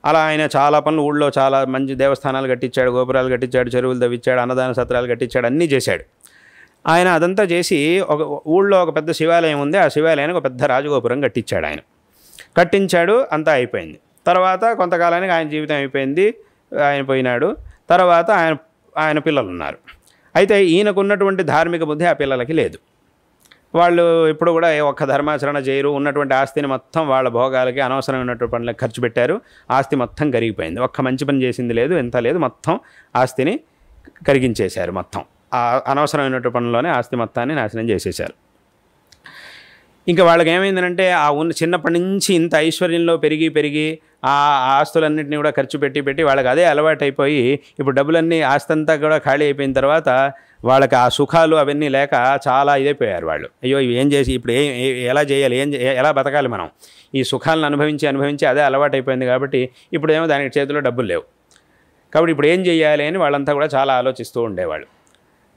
అలా ఆయన చాలా పనులు, ఊళ్ళో చాలా మంచి దేవస్థానాలు కట్టించాడు, గోపురాలు కట్టించాడు, చెరువులు తవ్వించాడు, అన్నదాన సత్రాలు కట్టించాడు, అన్నీ చేశాడు. ఆయన అదంతా చేసి ఒక ఊళ్ళో ఒక పెద్ద శివాలయం ఉంది, ఆ శివాలయానికి ఒక పెద్ద రాజగోపురం కట్టించాడు. ఆయన కట్టించాడు, అంతా అయిపోయింది. తర్వాత కొంతకాలానికి ఆయన జీవితం అయిపోయింది, ఆయన పోయినాడు. తర్వాత ఆయన పిల్లలు ఉన్నారు. అయితే ఈయనకున్నటువంటి ధార్మిక బుద్ధి ఆ పిల్లలకి లేదు. వాళ్ళు ఎప్పుడు కూడా ఒక్క ధర్మాచరణ చేయరు, ఉన్నటువంటి ఆస్తిని మొత్తం వాళ్ళ భోగాలకి అనవసరమైనటువంటి పనులకు ఖర్చు పెట్టారు. ఆస్తి మొత్తం కరిగిపోయింది, ఒక్క మంచి పని చేసింది లేదు, ఎంత లేదు, మొత్తం ఆస్తిని కరిగించేశారు. మొత్తం ఆ అనవసరమైనటువంటి పనుల్లోనే ఆస్తి మొత్తాన్ని నాశనం చేసేశారు. ఇంకా వాళ్ళకి ఏమైందంటే చిన్నప్పటి నుంచి ఇంత ఐశ్వర్యంలో పెరిగి ఆ ఆస్తులన్నింటినీ కూడా ఖర్చు పెట్టి వాళ్ళకి అదే అలవాటు అయిపోయి ఇప్పుడు డబ్బులన్నీ ఆస్తి అంతా కూడా ఖాళీ అయిపోయిన తర్వాత వాళ్ళకి ఆ సుఖాలు అవన్నీ లేక చాలా ఇదైపోయారు వాళ్ళు. అయ్యో ఇవి ఏం చేసి ఇప్పుడు ఎలా చేయాలి, ఎలా బతకాలి, మనం ఈ సుఖాలను అనుభవించి అదే అలవాటు అయిపోయింది. కాబట్టి ఇప్పుడు ఏమో దానికి చేతిలో డబ్బులు లేవు. కాబట్టి ఇప్పుడు ఏం చేయాలి అని వాళ్ళంతా కూడా చాలా ఆలోచిస్తూ ఉండేవాళ్ళు.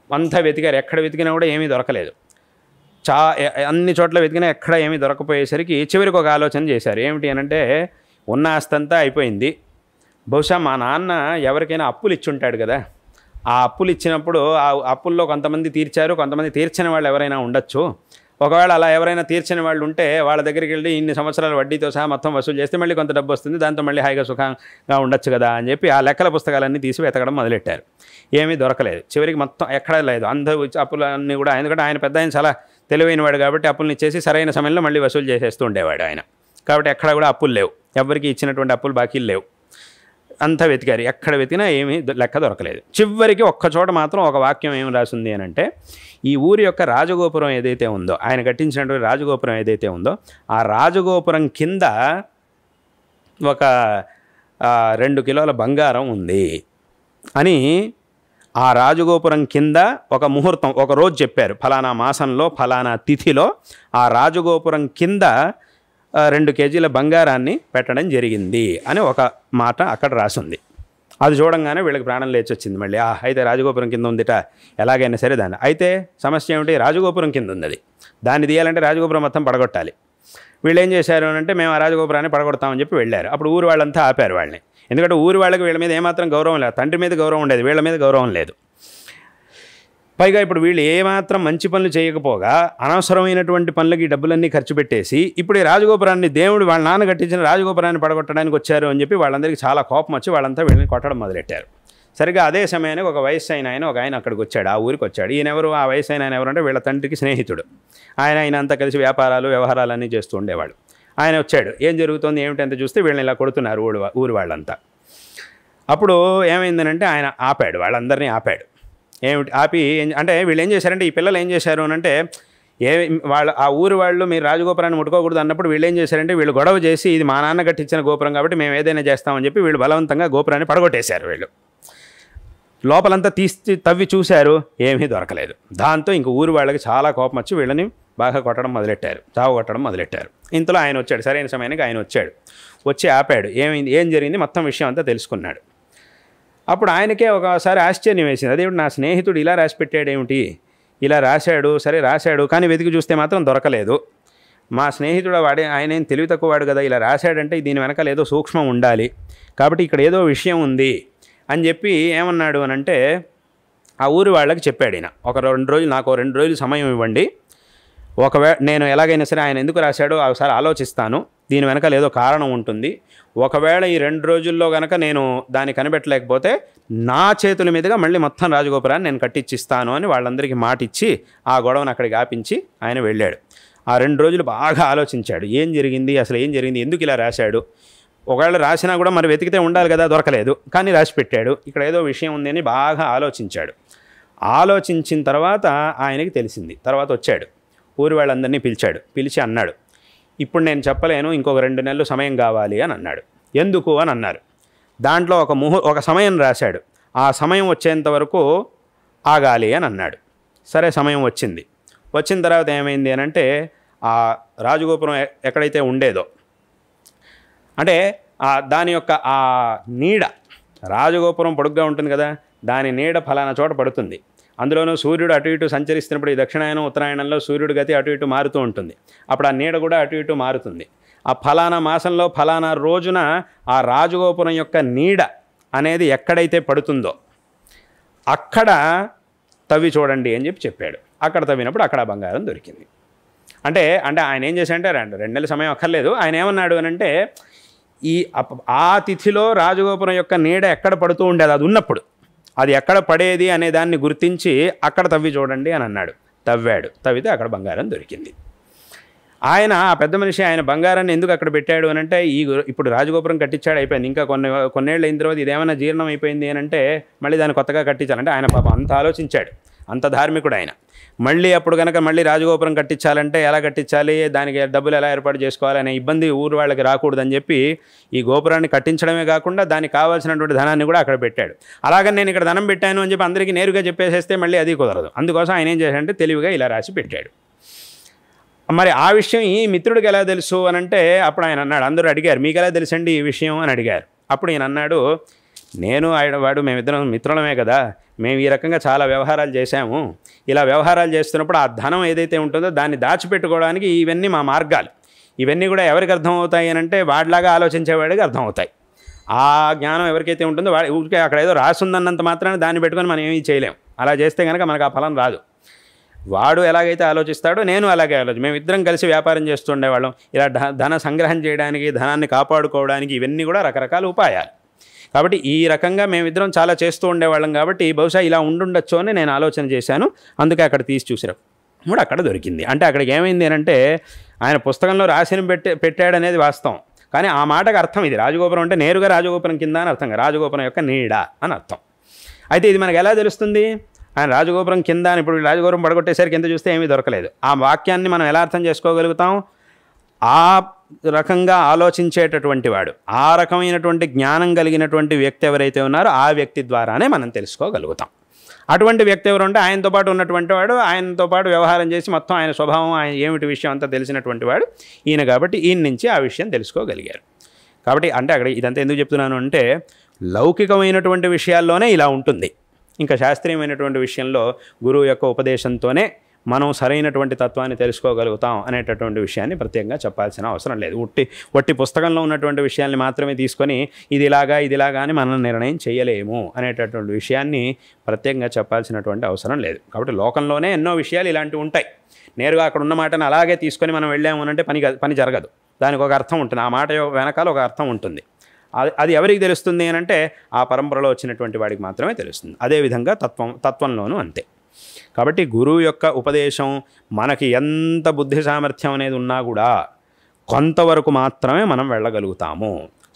అంతా వెతికారు, ఎక్కడ వెతికినా కూడా ఏమీ దొరకలేదు. అన్ని చోట్ల వెతికినా ఎక్కడ ఏమీ దొరకపోయేసరికి చివరికి ఒక ఆలోచన చేశారు. ఏమిటి అనంటే, ఉన్న ఆస్తంతా అయిపోయింది, బహుశా మా నాన్న ఎవరికైనా అప్పులు ఇచ్చుంటాడు కదా, ఆ అప్పులు ఇచ్చినప్పుడు ఆ అప్పుల్లో కొంతమంది తీర్చారు, కొంతమంది తీర్చని వాళ్ళు ఎవరైనా ఉండొచ్చు. ఒకవేళ అలా ఎవరైనా తీర్చని వాళ్ళు ఉంటే వాళ్ళ దగ్గరికి వెళ్ళి ఇన్ని సంవత్సరాల వడ్డీతో సహా మొత్తం వసూలు చేస్తే మళ్ళీ కొంత డబ్బు వస్తుంది, దాంతో మళ్ళీ హాయిగా సుఖంగా ఉండొచ్చు కదా అని చెప్పి ఆ లెక్కల పుస్తకాలన్నీ తీసి వెతకడం మొదలెట్టారు. ఏమీ దొరకలేదు. చివరికి మొత్తం ఎక్కడా లేదు, అందరూ అప్పులన్నీ కూడా. ఎందుకంటే ఆయన పెద్ద ఆయన చాలా తెలివైనవాడు కాబట్టి అప్పులను ఇచ్చేసి సరైన సమయంలో మళ్ళీ వసూలు చేసేస్తూ ఉండేవాడు ఆయన. కాబట్టి ఎక్కడ కూడా అప్పులు లేవు, ఎవరికి ఇచ్చినటువంటి అప్పులు బాకీలు లేవు. అంతా వెతికారు, ఎక్కడ వెతికినా ఏమీ లెక్క దొరకలేదు. చివరికి ఒక్కచోట మాత్రం ఒక వాక్యం ఏమి రాసింది అని అంటే, ఈ ఊరి యొక్క రాజగోపురం ఏదైతే ఉందో, ఆయన కట్టించినటువంటి రాజగోపురం ఏదైతే ఉందో, ఆ రాజగోపురం కింద ఒక 2 కిలోల బంగారం ఉంది అని ఆ రాజగోపురం కింద ఒక ముహూర్తం, ఒక రోజు చెప్పారు. ఫలానా మాసంలో ఫలానా తిథిలో ఆ రాజగోపురం కింద 2 కేజీల బంగారాన్ని పెట్టడం జరిగింది అని ఒక మాట అక్కడ రాసింది. అది చూడంగానే వీళ్ళకి ప్రాణం లేచి వచ్చింది మళ్ళీ. అయితే రాజగోపురం కింద ఉందిట, ఎలాగైనా సరే దాన్ని. అయితే సమస్య ఏమిటి, రాజగోపురం కింద ఉంది అది, దాన్ని తీయాలంటే రాజగోపురం మొత్తం పడగొట్టాలి. వీళ్ళు ఏం చేశారు అంటే, మేము ఆ రాజగోపురాన్ని పడగొడతామని చెప్పి వెళ్ళారు. అప్పుడు ఊరు వాళ్ళంతా ఆపారు వాళ్ళని. ఎందుకంటే ఊరి వాళ్ళకి వీళ్ళ మీద ఏమాత్రం గౌరవం లేదు, తండ్రి మీద గౌరవం ఉండేది, వీళ్ళ మీద గౌరవం లేదు. పైగా ఇప్పుడు వీళ్ళు ఏమాత్రం మంచి పనులు చేయకపోగా అనవసరమైనటువంటి పనులకి డబ్బులన్నీ ఖర్చు పెట్టేసి ఇప్పుడు ఈ రాజగోపురాన్ని, దేవుడు వాళ్ళ నాన్న కట్టించిన రాజగోపురాన్ని పడగొట్టడానికి వచ్చారు అని చెప్పి వాళ్ళందరికీ చాలా కోపం వచ్చి వాళ్ళంతా వీళ్ళని కొట్టడం మొదలెట్టారు. సరిగ్గా అదే సమయానికి ఒక వయస్సు అయిన ఒక ఆయన అక్కడికి వచ్చాడు, ఆ ఊరికి వచ్చాడు. ఈయనెవరు, ఆ వయస్సు అయిన ఆయన ఎవరంటే వీళ్ళ తండ్రికి స్నేహితుడు. ఆయన అంతా కలిసి వ్యవహారాలన్నీ చేస్తూ ఉండేవాడు. ఆయన వచ్చాడు, ఏం జరుగుతుంది ఏమిటంత చూస్తే వీళ్ళని ఇలా కొడుతున్నారు ఊరి వాళ్ళంతా. అప్పుడు ఏమైందనంటే ఆయన ఆపాడు, వాళ్ళందరినీ ఆపాడు. ఏమిటి ఆపి అంటే వీళ్ళు ఏం చేశారంటే, ఈ పిల్లలు ఏం చేశారు అని అంటే, వాళ్ళ ఆ ఊరి వాళ్ళు మీరు రాజగోపురాన్ని ముట్టుకోకూడదు అన్నప్పుడు వీళ్ళు ఏం చేశారంటే, వీళ్ళు గొడవ చేసి ఇది మా నాన్న కట్టించిన గోపురం కాబట్టి మేము ఏదైనా చేస్తామని చెప్పి వీళ్ళు బలవంతంగా గోపురాన్ని పడగొట్టేశారు. వీళ్ళు లోపలంతా తవ్వి చూశారు, ఏమీ దొరకలేదు. దాంతో ఇంక ఊరి వాళ్ళకి చాలా కోపం వచ్చి వీళ్ళని బాగా కొట్టడం మొదలెట్టారు, చావు కొట్టడం మొదలెట్టారు. ఇంతలో ఆయన వచ్చాడు, సరైన సమయానికి ఆయన వచ్చాడు. వచ్చి ఆపాడు, ఏం జరిగింది మొత్తం విషయం అంతా తెలుసుకున్నాడు. అప్పుడు ఆయనకే ఒకసారి ఆశ్చర్యం వేసింది, అదేమిటి నా స్నేహితుడు ఇలా రాసి పెట్టాడేమిటి, ఇలా రాశాడు, సరే రాశాడు, కానీ వెతికి చూస్తే మాత్రం దొరకలేదు. మా స్నేహితుడు ఆయన ఏం తెలివి తక్కువ వాడు కదా, ఇలా రాశాడంటే దీని వెనకాల ఏదో సూక్ష్మం ఉండాలి, కాబట్టి ఇక్కడ ఏదో విషయం ఉంది అని చెప్పి ఏమన్నాడు అని అంటే, ఆ ఊరి వాళ్ళకి చెప్పాడు ఈయన, నాకు 2 రోజులు సమయం ఇవ్వండి, నేను ఎలాగైనా సరే ఆయన ఎందుకు రాశాడో ఒకసారి ఆలోచిస్తాను, దీని వెనకాల ఏదో కారణం ఉంటుంది, ఒకవేళ ఈ 2 రోజుల్లో కనుక నేను దాన్ని కనిపెట్టలేకపోతే నా చేతుల మీదుగా మళ్ళీ మొత్తం రాజగోపురాన్ని నేను కట్టించిస్తాను అని వాళ్ళందరికీ మాట ఇచ్చి ఆ గొడవను అక్కడికి ఆపించి ఆయన వెళ్ళాడు. ఆ 2 రోజులు బాగా ఆలోచించాడు, ఏం జరిగింది, అసలు ఏం జరిగింది, ఎందుకు ఇలా రాశాడు, ఒకవేళ రాసినా కూడా మరి వెతికితే ఉండాలి కదా, దొరకలేదు, కానీ రాసి పెట్టాడు, ఇక్కడ ఏదో విషయం ఉంది అని బాగా ఆలోచించాడు. ఆలోచించిన తర్వాత ఆయనకి తెలిసింది. తర్వాత వచ్చాడు, ఊరి వాళ్ళందరినీ పిలిచి అన్నాడు, ఇప్పుడు నేను చెప్పలేను, ఇంకొక 2 నెలలు సమయం కావాలి అని అన్నాడు. ఎందుకు అని అన్నారు. దాంట్లో ఒక సమయం రాశాడు, ఆ సమయం వచ్చేంత వరకు ఆగాలి అని అన్నాడు. సరే సమయం వచ్చింది. వచ్చిన తర్వాత ఏమైంది అని అంటే, ఆ రాజగోపురం ఎక్కడైతే ఉండేదో అంటే దాని యొక్క ఆ నీడ, రాజగోపురం పొడుగ్గా ఉంటుంది కదా, దాని నీడ ఫలానా చోట పడుతుంది. అందులోనూ సూర్యుడు అటు ఇటు సంచరిస్తున్నప్పుడు ఈ దక్షిణాయనం ఉత్తరాయణంలో సూర్యుడి గతి అటు ఇటు మారుతూ ఉంటుంది. అప్పుడు ఆ నీడ కూడా అటు ఇటు మారుతుంది. ఆ ఫలానా మాసంలో ఫలానా రోజున ఆ రాజగోపురం యొక్క నీడ అనేది ఎక్కడైతే పడుతుందో అక్కడ తవ్వి చూడండి అని చెప్పాడు. అక్కడ తవ్వినప్పుడు అక్కడ బంగారం దొరికింది. అంటే ఆయన ఏం చేశాడంటే 2 నెలల సమయం అక్కర్లేదు. ఆయన ఏమన్నాడు అని అంటే, ఆ తిథిలో రాజగోపురం యొక్క నీడ ఎక్కడ పడుతూ ఉండేది, అది ఉన్నప్పుడు అది ఎక్కడ పడేది అనే దాన్ని గుర్తించి అక్కడ తవ్వి చూడండి అని అన్నాడు. తవ్వితే అక్కడ బంగారం దొరికింది. ఆయన ఆ పెద్ద మనిషి ఆయన బంగారాన్ని ఎందుకు అక్కడ పెట్టాడు అని అంటే, ఇప్పుడు రాజగోపురం కట్టించాడు, అయిపోయింది, ఇంకా కొన్నేళ్ళు అయిన తర్వాత ఇదేమైనా జీర్ణం అయిపోయింది అని అంటే మళ్ళీ దాన్ని కొత్తగా కట్టించాలంటే ఆయన పాపం అంత ఆలోచించాడు, అంత ధార్మికుడు ఆయన. మళ్ళీ అప్పుడు కనుక మళ్ళీ రాజగోపురం కట్టించాలంటే ఎలా కట్టించాలి, దానికి డబ్బులు ఎలా ఏర్పాటు చేసుకోవాలి అనే ఇబ్బంది ఊరు వాళ్ళకి రాకూడదని చెప్పి ఈ గోపురాన్ని కట్టించడమే కాకుండా దానికి కావాల్సినటువంటి ధనాన్ని కూడా అక్కడ పెట్టాడు. అలాగని నేను ఇక్కడ ధనం పెట్టాను అని చెప్పి అందరికీ నేరుగా చెప్పేసేస్తే మళ్ళీ అది కుదరదు. అందుకోసం ఆయన ఏం చేశాడంటే తెలివిగా ఇలా రాసి పెట్టాడు. మరి ఆ విషయం ఈ మిత్రుడికి ఎలా తెలుసు అని అంటే, అప్పుడు ఆయన అన్నాడు, అందరూ అడిగారు మీకు ఎలా తెలుసండి ఈ విషయం అని అడిగారు. అప్పుడు ఈయన అన్నాడు, వాడు మేమిద్దరం మిత్రులమే కదా, మేము ఈ రకంగా చాలా వ్యవహారాలు చేశాము. ఇలా వ్యవహారాలు చేస్తున్నప్పుడు ఆ ధనం ఏదైతే ఉంటుందో దాన్ని దాచిపెట్టుకోవడానికి ఇవన్నీ మా మార్గాలు. ఇవన్నీ కూడా ఎవరికి అర్థమవుతాయి అని అంటే, వాడిలాగా ఆలోచించేవాడికి అర్థమవుతాయి. ఆ జ్ఞానం ఎవరికైతే ఉంటుందో ఊరికే అక్కడ ఏదో రాసుందన్నంత మాత్రాన్ని దాన్ని పెట్టుకొని మనం ఏమీ చేయలేం. అలా చేస్తే కనుక మనకు ఆ ఫలం రాదు. వాడు ఎలాగైతే ఆలోచిస్తాడో నేను అలాగే మేమిద్దరం కలిసి వ్యాపారం చేస్తుండేవాళ్ళం. ఇలా ధన సంగ్రహం చేయడానికి, ధనాన్ని కాపాడుకోవడానికి ఇవన్నీ కూడా రకరకాల ఉపాయాలు. కాబట్టి ఈ రకంగా మేమిద్దరం చాలా చేస్తూ ఉండేవాళ్ళం. కాబట్టి బహుశా ఇలా ఉండుండొచ్చు అని నేను ఆలోచన చేశాను. అందుకే అక్కడ తీసి చూసినప్పుడు అక్కడ దొరికింది. అంటే అక్కడికి ఏమైంది అని అంటే, ఆయన పుస్తకంలో రాసిన పెట్టాడనేది వాస్తవం, కానీ ఆ మాటకు అర్థం ఇది. రాజగోపురం అంటే నేరుగా రాజగోపురం కింద అని అర్థం, రాజగోపురం యొక్క నీడ అని అర్థం. అయితే ఇది మనకు ఎలా తెలుస్తుంది, ఆయన రాజగోపురం కింద అని ఇప్పుడు రాజగోపురం పడగొట్టేసరికి కింద చూస్తే ఏమీ దొరకలేదు. ఆ వాక్యాన్ని మనం ఎలా అర్థం చేసుకోగలుగుతాం, ఆ రకంగా ఆలోచించేటటువంటి వాడు, ఆ రకమైనటువంటి జ్ఞానం కలిగినటువంటి వ్యక్తి ఎవరైతే ఉన్నారో ఆ వ్యక్తి ద్వారానే మనం తెలుసుకోగలుగుతాం. అటువంటి వ్యక్తి ఎవరు అంటే ఆయనతో పాటు ఉన్నటువంటి వాడు, ఆయనతో పాటు వ్యవహారం చేసి మొత్తం ఆయన స్వభావం, ఆయన ఏమిటి విషయం అంతా తెలిసినటువంటి వాడు ఈయన. కాబట్టి ఈయన నుంచి ఆ విషయం తెలుసుకోగలిగారు. కాబట్టి అంటే అక్కడ ఇదంతా ఎందుకు చెప్తున్నాను అంటే, లౌకికమైనటువంటి విషయాల్లోనే ఇలా ఉంటుంది. ఇంకా శాస్త్రీయమైనటువంటి విషయంలో గురువు యొక్క ఉపదేశంతోనే మనం సరైనటువంటి తత్వాన్ని తెలుసుకోగలుగుతాం అనేటటువంటి విషయాన్ని ప్రత్యేకంగా చెప్పాల్సిన అవసరం లేదు. వట్టి పుస్తకంలో ఉన్నటువంటి విషయాన్ని మాత్రమే తీసుకొని ఇదిలాగా అని మనం నిర్ణయం చేయలేము అనేటటువంటి విషయాన్ని ప్రత్యేకంగా చెప్పాల్సినటువంటి అవసరం లేదు. కాబట్టి లోకంలోనే ఎన్నో విషయాలు ఇలాంటివి ఉంటాయి. నేరుగా అక్కడ ఉన్న మాటను అలాగే తీసుకొని మనం వెళ్ళాము అంటే పని జరగదు. దానికి ఒక అర్థం ఉంటుంది, ఆ మాట వెనకాల ఒక అర్థం ఉంటుంది. అది ఎవరికి తెలుస్తుంది అని అంటే, ఆ పరంపరలో వచ్చినటువంటి వాడికి మాత్రమే తెలుస్తుంది. అదేవిధంగా తత్వంలోనూ అంతే. కాబట్టి గురువు యొక్క ఉపదేశం మనకి ఎంత బుద్ధి సామర్థ్యం అనేది ఉన్నా కూడా కొంతవరకు మాత్రమే మనం వెళ్ళగలుగుతాము.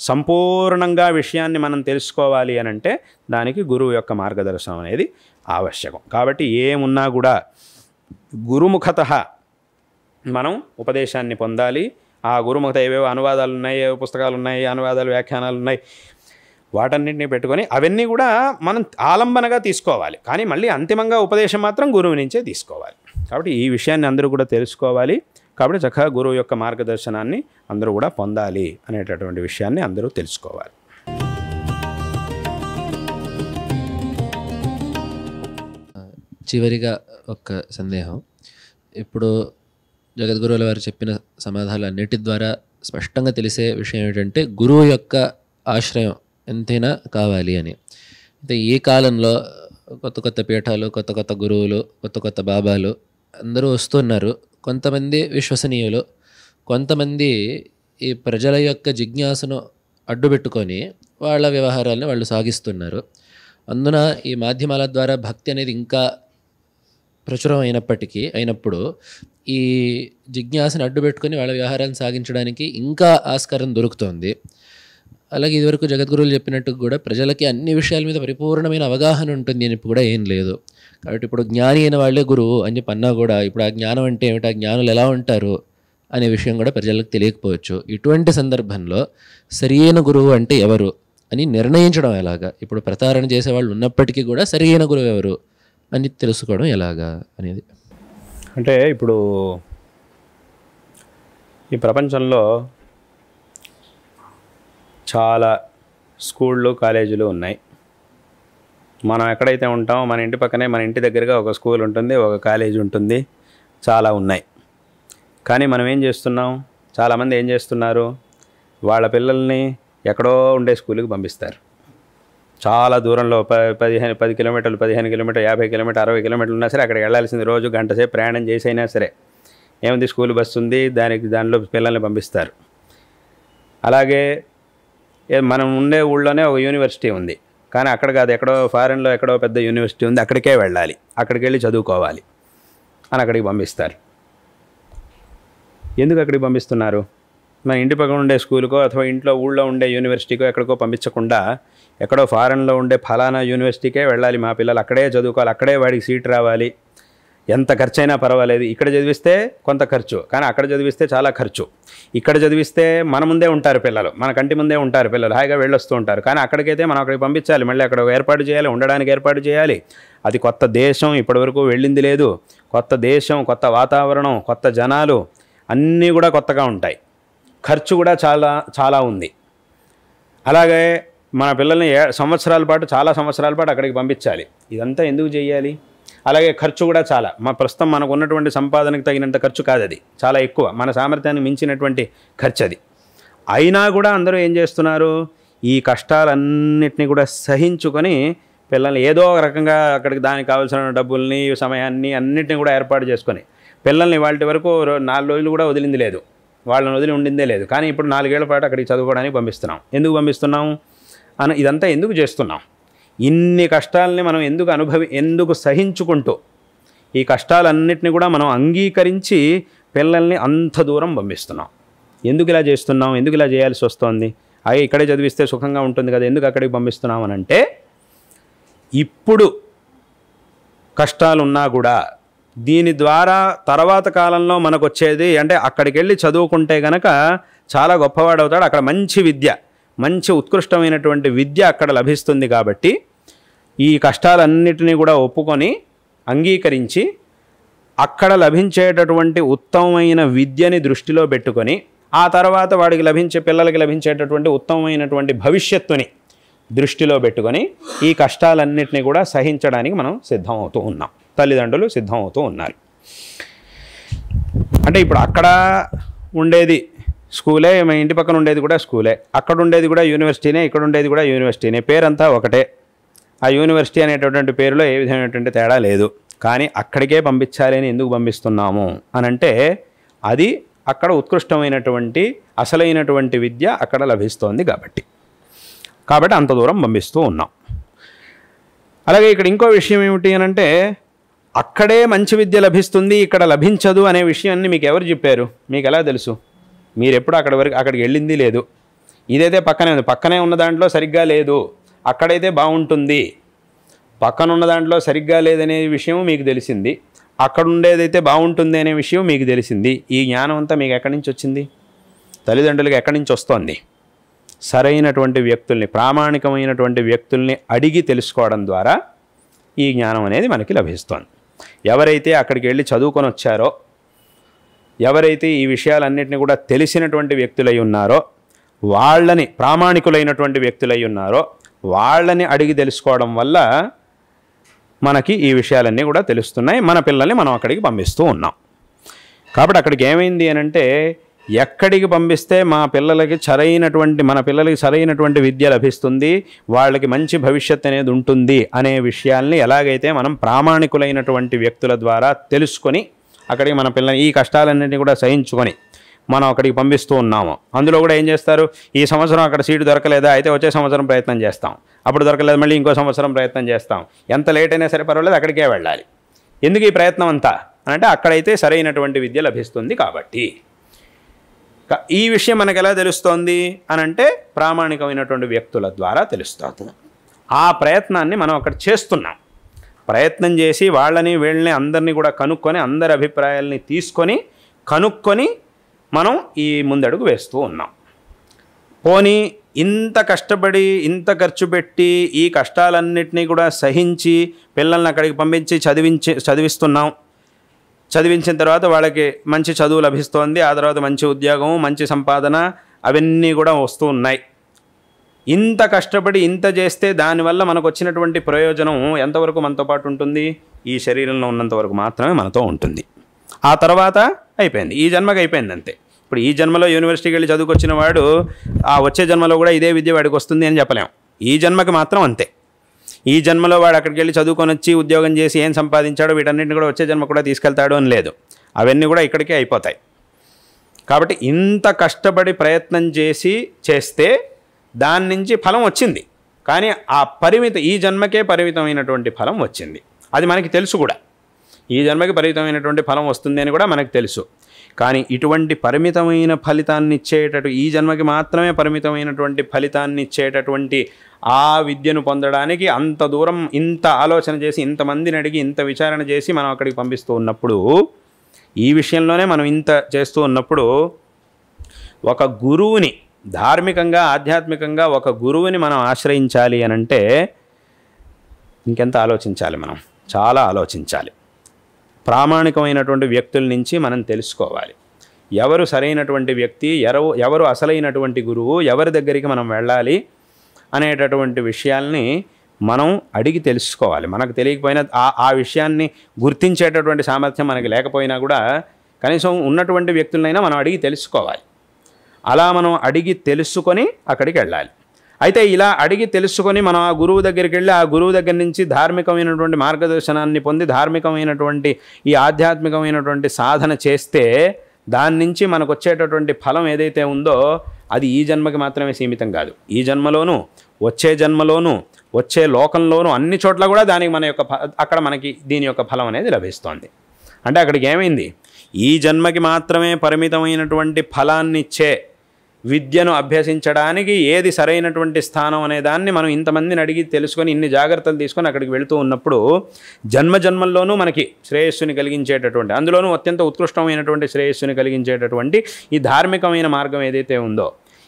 సంపూర్ణంగా విషయాన్ని మనం తెలుసుకోవాలి అని అంటే దానికి గురువు యొక్క మార్గదర్శనం అనేది ఆవశ్యకం. కాబట్టి ఏమున్నా కూడా గురుముఖతః మనం ఉపదేశాన్ని పొందాలి. ఆ గురుముఖత ఏవేవో అనువాదాలు ఉన్నాయి, ఏవో పుస్తకాలు ఉన్నాయి, అనువాదాలు వ్యాఖ్యానాలు ఉన్నాయి, వాటన్నింటినీ పెట్టుకొని అవన్నీ కూడా మనం ఆలంబనగా తీసుకోవాలి. కానీ మళ్ళీ అంతిమంగా ఉపదేశం మాత్రం గురువు నుంచే తీసుకోవాలి. కాబట్టి ఈ విషయాన్ని అందరూ కూడా తెలుసుకోవాలి. కాబట్టి చక్కగా గురువు యొక్క మార్గదర్శనాన్ని అందరూ కూడా పొందాలి అనేటటువంటి విషయాన్ని అందరూ తెలుసుకోవాలి. చివరిగా ఒక సందేహం. ఇప్పుడు జగద్గురువుల వారు చెప్పిన సమాధానాలు అన్నిటి ద్వారా స్పష్టంగా తెలిసే విషయం ఏంటంటే గురువు యొక్క ఆశ్రయం ఎంతైనా కావాలి అని. అయితే ఈ కాలంలో కొత్త కొత్త పీఠాలు, కొత్త కొత్త గురువులు, కొత్త కొత్త బాబాలు అందరూ వస్తున్నారు. కొంతమంది విశ్వసనీయులు, కొంతమంది ఈ ప్రజల యొక్క జిజ్ఞాసను అడ్డుపెట్టుకొని వాళ్ళ వ్యవహారాలను వాళ్ళు సాగిస్తున్నారు. అందున ఈ మాధ్యమాల ద్వారా భక్తి అనేది ఇంకా ప్రచురం అయినప్పుడు ఈ జిజ్ఞాసను అడ్డుపెట్టుకొని వాళ్ళ వ్యవహారాలను సాగించడానికి ఇంకా ఆస్కారం దొరుకుతోంది. అలాగే ఇదివరకు జగద్గురువులు చెప్పినట్టు కూడా ప్రజలకి అన్ని విషయాల మీద పరిపూర్ణమైన అవగాహన ఉంటుంది అని కూడా ఏం లేదు. కాబట్టి ఇప్పుడు జ్ఞాని అయిన వాళ్ళే గురువు అని చెప్పి అన్నా కూడా ఇప్పుడు ఆ జ్ఞానం అంటే ఏమిటి, ఆ జ్ఞానులు ఎలా ఉంటారు అనే విషయం కూడా ప్రజలకు తెలియకపోవచ్చు. ఇటువంటి సందర్భంలో సరియైన గురువు అంటే ఎవరు అని నిర్ణయించడం ఎలాగా? ఇప్పుడు ప్రతారణ చేసేవాళ్ళు ఉన్నప్పటికీ కూడా సరియైన గురువు ఎవరు అని తెలుసుకోవడం ఎలాగా అనేది. అంటే ఇప్పుడు ఈ ప్రపంచంలో చాలా స్కూళ్ళు, కాలేజీలు ఉన్నాయి. మనం ఎక్కడైతే ఉంటామో మన ఇంటి పక్కనే, మన ఇంటి దగ్గరగా ఒక స్కూల్ ఉంటుంది, ఒక కాలేజీ ఉంటుంది, చాలా ఉన్నాయి. కానీ మనం ఏం చేస్తున్నాం, చాలామంది ఏం చేస్తున్నారు, వాళ్ళ పిల్లల్ని ఎక్కడో ఉండే స్కూల్కి పంపిస్తారు. చాలా దూరంలో 10 కిలోమీటర్లు, 15 కిలోమీటర్లు, 50 కిలోమీటర్లు, 60 కిలోమీటర్లు ఉన్నా సరే అక్కడికి వెళ్ళాల్సింది రోజు గంట సేపు ప్రయాణం చేసి అయినా సరే ఏముంది, స్కూల్ బస్సు ఉంది, దానిలో పిల్లల్ని పంపిస్తారు. అలాగే మనం ఉండే ఊళ్ళోనే ఒక యూనివర్సిటీ ఉంది, కానీ అక్కడ కాదు, ఎక్కడో ఫారెన్లో ఎక్కడో పెద్ద యూనివర్సిటీ ఉంది, అక్కడికే వెళ్ళాలి, అక్కడికి వెళ్ళి చదువుకోవాలి అని అక్కడికి పంపిస్తారు. ఎందుకు అక్కడికి పంపిస్తున్నారు? మన ఇంటి పక్కన ఉండే స్కూల్కో అథవా ఇంట్లో ఊళ్ళో ఉండే యూనివర్సిటీకో ఎక్కడికో పంపించకుండా ఎక్కడో ఫారెన్లో ఉండే ఫలానా యూనివర్సిటీకే వెళ్ళాలి మా పిల్లలు, అక్కడే చదువుకోవాలి, అక్కడే వాడికి సీట్ రావాలి, ఎంత ఖర్చు అయినా పర్వాలేదు. ఇక్కడ చదివిస్తే కొంత ఖర్చు, కానీ అక్కడ చదివిస్తే చాలా ఖర్చు. ఇక్కడ చదివిస్తే మన ముందే ఉంటారు పిల్లలు, మన కంటి ముందే ఉంటారు పిల్లలు, హాయిగా వెళ్ళొస్తూ ఉంటారు. కానీ అక్కడికైతే మనం అక్కడికి పంపించాలి, మళ్ళీ అక్కడ ఏర్పాటు చేయాలి, ఉండడానికి ఏర్పాటు చేయాలి. అది కొత్త దేశం, ఇప్పటివరకు వెళ్ళింది లేదు. కొత్త దేశం, కొత్త వాతావరణం, కొత్త జనాలు అన్నీ కూడా కొత్తగా ఉంటాయి. ఖర్చు కూడా చాలా ఉంది. అలాగే మన పిల్లల్ని చాలా సంవత్సరాల పాటు అక్కడికి పంపించాలి. ఇదంతా ఎందుకు చేయాలి? అలాగే ఖర్చు కూడా చాలా, ప్రస్తుతం మనకు ఉన్నటువంటి సంపాదనకు తగినంత ఖర్చు కాదు, అది చాలా ఎక్కువ, మన సామర్థ్యాన్ని మించినటువంటి ఖర్చు అది. అయినా కూడా అందరూ ఏం చేస్తున్నారు, ఈ కష్టాలన్నింటినీ కూడా సహించుకొని పిల్లల్ని ఏదో ఒక రకంగా అక్కడికి దానికి కావాల్సిన డబ్బుల్ని, సమయాన్ని అన్నింటినీ కూడా ఏర్పాటు చేసుకొని పిల్లల్ని వాళ్ళ వరకు 4 రోజులు కూడా వదిలింది లేదు, వాళ్ళని వదిలి ఉండిందే లేదు. కానీ ఇప్పుడు 4 ఏళ్ల పాటు అక్కడికి చదువుకోవడానికి పంపిస్తున్నాం. ఎందుకు పంపిస్తున్నాం అని, ఇదంతా ఎందుకు చేస్తున్నాం? ఇన్ని కష్టాలని మనం ఎందుకు సహించుకుంటూ ఈ కష్టాలన్నింటినీ కూడా మనం అంగీకరించి పిల్లల్ని అంత దూరం పంపిస్తున్నాం. ఎందుకు ఇలా చేస్తున్నాం, ఎందుకు ఇలా చేయాల్సి వస్తుంది? ఇక్కడే చదివిస్తే సుఖంగా ఉంటుంది కదా, ఎందుకు అక్కడికి పంపిస్తున్నాం అని అంటే, ఇప్పుడు కష్టాలున్నా కూడా దీని ద్వారా తర్వాత కాలంలో మనకు వచ్చేది అంటే అక్కడికి వెళ్ళి చదువుకుంటే కనుక చాలా గొప్పవాడవుతాడు, అక్కడ మంచి విద్య, మంచి ఉత్కృష్టమైనటువంటి విద్య అక్కడ లభిస్తుంది. కాబట్టి ఈ కష్టాలన్నిటినీ కూడా ఒప్పుకొని అంగీకరించి అక్కడ లభించేటటువంటి ఉత్తమమైన విద్యని దృష్టిలో పెట్టుకొని ఆ తర్వాత పిల్లలకి లభించేటటువంటి ఉత్తమమైనటువంటి భవిష్యత్తుని దృష్టిలో పెట్టుకొని ఈ కష్టాలన్నిటినీ కూడా సహించడానికి మనం సిద్ధమవుతూ ఉన్నాం, తల్లిదండ్రులు సిద్ధమవుతూ ఉన్నారు. అంటే ఇప్పుడు అక్కడ ఉండేది స్కూలే, మా ఇంటి పక్కన ఉండేది కూడా స్కూలే, అక్కడ ఉండేది కూడా యూనివర్సిటీనే, ఇక్కడ ఉండేది కూడా యూనివర్సిటీనే, పేరంతా ఒకటే. ఆ యూనివర్సిటీ అనేటటువంటి పేరులో ఏ విధమైనటువంటి తేడా లేదు. కానీ అక్కడికే పంపించాలి అని ఎందుకు పంపిస్తున్నాము అని అంటే, అది అక్కడ ఉత్కృష్టమైనటువంటి అసలైనటువంటి విద్య అక్కడ లభిస్తోంది కాబట్టి అంత దూరం పంపిస్తూ ఉన్నాం. అలాగే ఇక్కడ ఇంకో విషయం ఏమిటి అని అంటే, అక్కడే మంచి విద్య లభిస్తుంది, ఇక్కడ లభించదు అనే విషయాన్ని మీకు ఎవరు చెప్పారు? మీకు ఎలా తెలుసు? మీరు ఎప్పుడు అక్కడికి వెళ్ళింది లేదు. ఇదైతే పక్కనే ఉంది, పక్కనే ఉన్న దాంట్లో సరిగ్గా లేదు, అక్కడైతే బాగుంటుంది, పక్కన ఉన్న దాంట్లో సరిగ్గా లేదనే విషయం మీకు తెలిసింది, అక్కడ ఉండేదైతే బాగుంటుంది అనే విషయం మీకు తెలిసింది. ఈ జ్ఞానం అంతా మీకు ఎక్కడి నుంచి వచ్చింది? తల్లిదండ్రులకి ఎక్కడి నుంచి వస్తోంది? సరైనటువంటి వ్యక్తుల్ని, ప్రామాణికమైనటువంటి వ్యక్తుల్ని అడిగి తెలుసుకోవడం ద్వారా ఈ జ్ఞానం అనేది మనకి లభిస్తోంది. ఎవరైతే అక్కడికి వెళ్ళి చదువుకొని వచ్చారో, ఎవరైతే ఈ విషయాలన్నింటినీ కూడా తెలిసినటువంటి వ్యక్తులై ఉన్నారో, వాళ్ళని, ప్రామాణికులైనటువంటి వ్యక్తులై ఉన్నారో వాళ్ళని అడిగి తెలుసుకోవడం వల్ల మనకి ఈ విషయాలన్నీ కూడా తెలుస్తున్నాయి. మన పిల్లల్ని మనం అక్కడికి పంపిస్తూ ఉన్నాం. కాబట్టి అక్కడికి ఏమైంది అని అంటే, ఎక్కడికి పంపిస్తే మన పిల్లలకి సరైనటువంటి విద్య లభిస్తుంది, వాళ్ళకి మంచి భవిష్యత్తు అనేది ఉంటుంది అనే విషయాల్ని ఎలాగైతే మనం ప్రామాణికులైనటువంటి వ్యక్తుల ద్వారా తెలుసుకొని అక్కడికి మన పిల్లల్ని ఈ కష్టాలన్నింటినీ కూడా సహించుకొని మనం అక్కడికి పంపిస్తూ ఉన్నాము. అందులో కూడా ఏం చేస్తారు, ఈ సంవత్సరం అక్కడ సీటు దొరకలేదా, అయితే వచ్చే సంవత్సరం ప్రయత్నం చేస్తాం, అప్పుడు దొరకలేదు మళ్ళీ ఇంకో సంవత్సరం ప్రయత్నం చేస్తాం, ఎంత లేట్ అయినా సరే పర్వాలేదు అక్కడికే వెళ్ళాలి. ఎందుకు ఈ ప్రయత్నం అంతా అంటే, అక్కడైతే సరైనటువంటి విద్య లభిస్తుంది కాబట్టి. ఈ విషయం మనకు ఎలా తెలుస్తోంది అని అంటే, ప్రామాణికమైనటువంటి వ్యక్తుల ద్వారా తెలుస్తుంది. ఆ ప్రయత్నాన్ని మనం అక్కడ చేస్తున్నాం. ప్రయత్నం చేసి వాళ్ళని వీళ్ళని అందరినీ కూడా కనుక్కొని, అందరి అభిప్రాయాలని తీసుకొని కనుక్కొని మనం ఈ ముందడుగు వేస్తూ ఉన్నాం. పోనీ ఇంత కష్టపడి, ఇంత ఖర్చు పెట్టి, ఈ కష్టాలన్నింటినీ కూడా సహించి పిల్లల్ని అక్కడికి పంపించి చదివిస్తున్నాం. చదివించిన తర్వాత వాళ్ళకి మంచి చదువు లభిస్తోంది, ఆ తర్వాత మంచి ఉద్యోగం, మంచి సంపాదన, అవన్నీ కూడా వస్తూ ఉన్నాయి. ఇంత కష్టపడి ఇంత చేస్తే దానివల్ల మనకు వచ్చినటువంటి ప్రయోజనం ఎంతవరకు మనతో పాటు ఉంటుంది? ఈ శరీరంలో ఉన్నంత వరకు మాత్రమే మనతో ఉంటుంది. ఆ తర్వాత అయిపోయింది, ఈ జన్మకి అయిపోయింది అంతే. ఇప్పుడు ఈ జన్మలో యూనివర్సిటీకి వెళ్ళి చదువుకొచ్చిన వాడు ఆ వచ్చే జన్మలో కూడా ఇదే విద్య వాడికి వస్తుంది అని చెప్పలేం. ఈ జన్మకి మాత్రం అంతే. ఈ జన్మలో వాడు అక్కడికి వెళ్ళి చదువుకొని వచ్చి ఉద్యోగం చేసి ఏం సంపాదించాడో వీటన్నింటిని కూడా వచ్చే జన్మ కూడా తీసుకెళ్తాడు అని లేదు. అవన్నీ కూడా ఇక్కడికే అయిపోతాయి. కాబట్టి ఇంత కష్టపడి ప్రయత్నం చేస్తే దాని నుంచి ఫలం వచ్చింది. కానీ ఆ ఈ జన్మకే పరిమితమైనటువంటి ఫలం వచ్చింది. అది మనకి తెలుసు కూడా. ఈ జన్మకి పరిమితమైనటువంటి ఫలం వస్తుంది అని కూడా మనకు తెలుసు. కానీ ఇటువంటి పరిమితమైన ఫలితాన్ని ఈ జన్మకి మాత్రమే పరిమితమైనటువంటి ఫలితాన్ని ఇచ్చేటటువంటి ఆ విద్యను పొందడానికి అంత దూరం, ఇంత ఆలోచన చేసి, ఇంతమందిని అడిగి, ఇంత విచారణ చేసి మనం అక్కడికి పంపిస్తూ ఉన్నప్పుడు, ఈ విషయంలోనే మనం ఇంత చేస్తూ ఉన్నప్పుడు, ఒక గురువుని, ధార్మికంగా ఆధ్యాత్మికంగా ఒక గురువుని మనం ఆశ్రయించాలి అనంటే ఇంకెంత ఆలోచించాలి? మనం చాలా ఆలోచించాలి. ప్రామాణికమైనటువంటి వ్యక్తుల నుంచి మనం తెలుసుకోవాలి. ఎవరు సరైనటువంటి వ్యక్తి, ఎవరు అసలైనటువంటి గురువు, ఎవరి దగ్గరికి మనం వెళ్ళాలి అనేటటువంటి విషయాల్ని మనం అడిగి తెలుసుకోవాలి. మనకు తెలియకపోయినా ఆ విషయాన్ని గుర్తించేటటువంటి సామర్థ్యం మనకి లేకపోయినా కూడా కనీసం ఉన్నటువంటి వ్యక్తులనైనా మనం అడిగి తెలుసుకోవాలి. అలా మనం అడిగి తెలుసుకొని అక్కడికి వెళ్ళాలి. అయితే ఇలా అడిగి తెలుసుకొని మనం ఆ గురువు దగ్గరికి వెళ్ళి, ఆ గురువు దగ్గర నుంచి ధార్మికమైనటువంటి మార్గదర్శనాన్ని పొంది, ధార్మికమైనటువంటి ఈ ఆధ్యాత్మికమైనటువంటి సాధన చేస్తే దాని నుంచి మనకు వచ్చేటటువంటి ఫలం ఏదైతే ఉందో అది ఈ జన్మకి మాత్రమే సీమితం కాదు. ఈ జన్మలోనూ, వచ్చే జన్మలోనూ, వచ్చే లోకంలోనూ, అన్ని చోట్ల కూడా దానికి అక్కడ మనకి దీని యొక్క ఫలం అనేది లభిస్తోంది. అంటే అక్కడికి ఏమైంది? ఈ జన్మకి మాత్రమే పరిమితమైనటువంటి ఫలాన్నిచ్చే విద్యను అభ్యసించడానికి ఏది సరైనటువంటి స్థానం అనే దాన్ని మనం ఇంతమందిని అడిగి తెలుసుకొని, ఇన్ని జాగ్రత్తలు తీసుకొని అక్కడికి వెళుతూ ఉన్నప్పుడు జన్మల్లోనూ మనకి శ్రేయస్సుని కలిగించేటటువంటి, అందులోనూ అత్యంత ఉత్కృష్టమైనటువంటి శ్రేయస్సుని కలిగించేటటువంటి ఈ ధార్మికమైన మార్గం ఏదైతే ఉందో,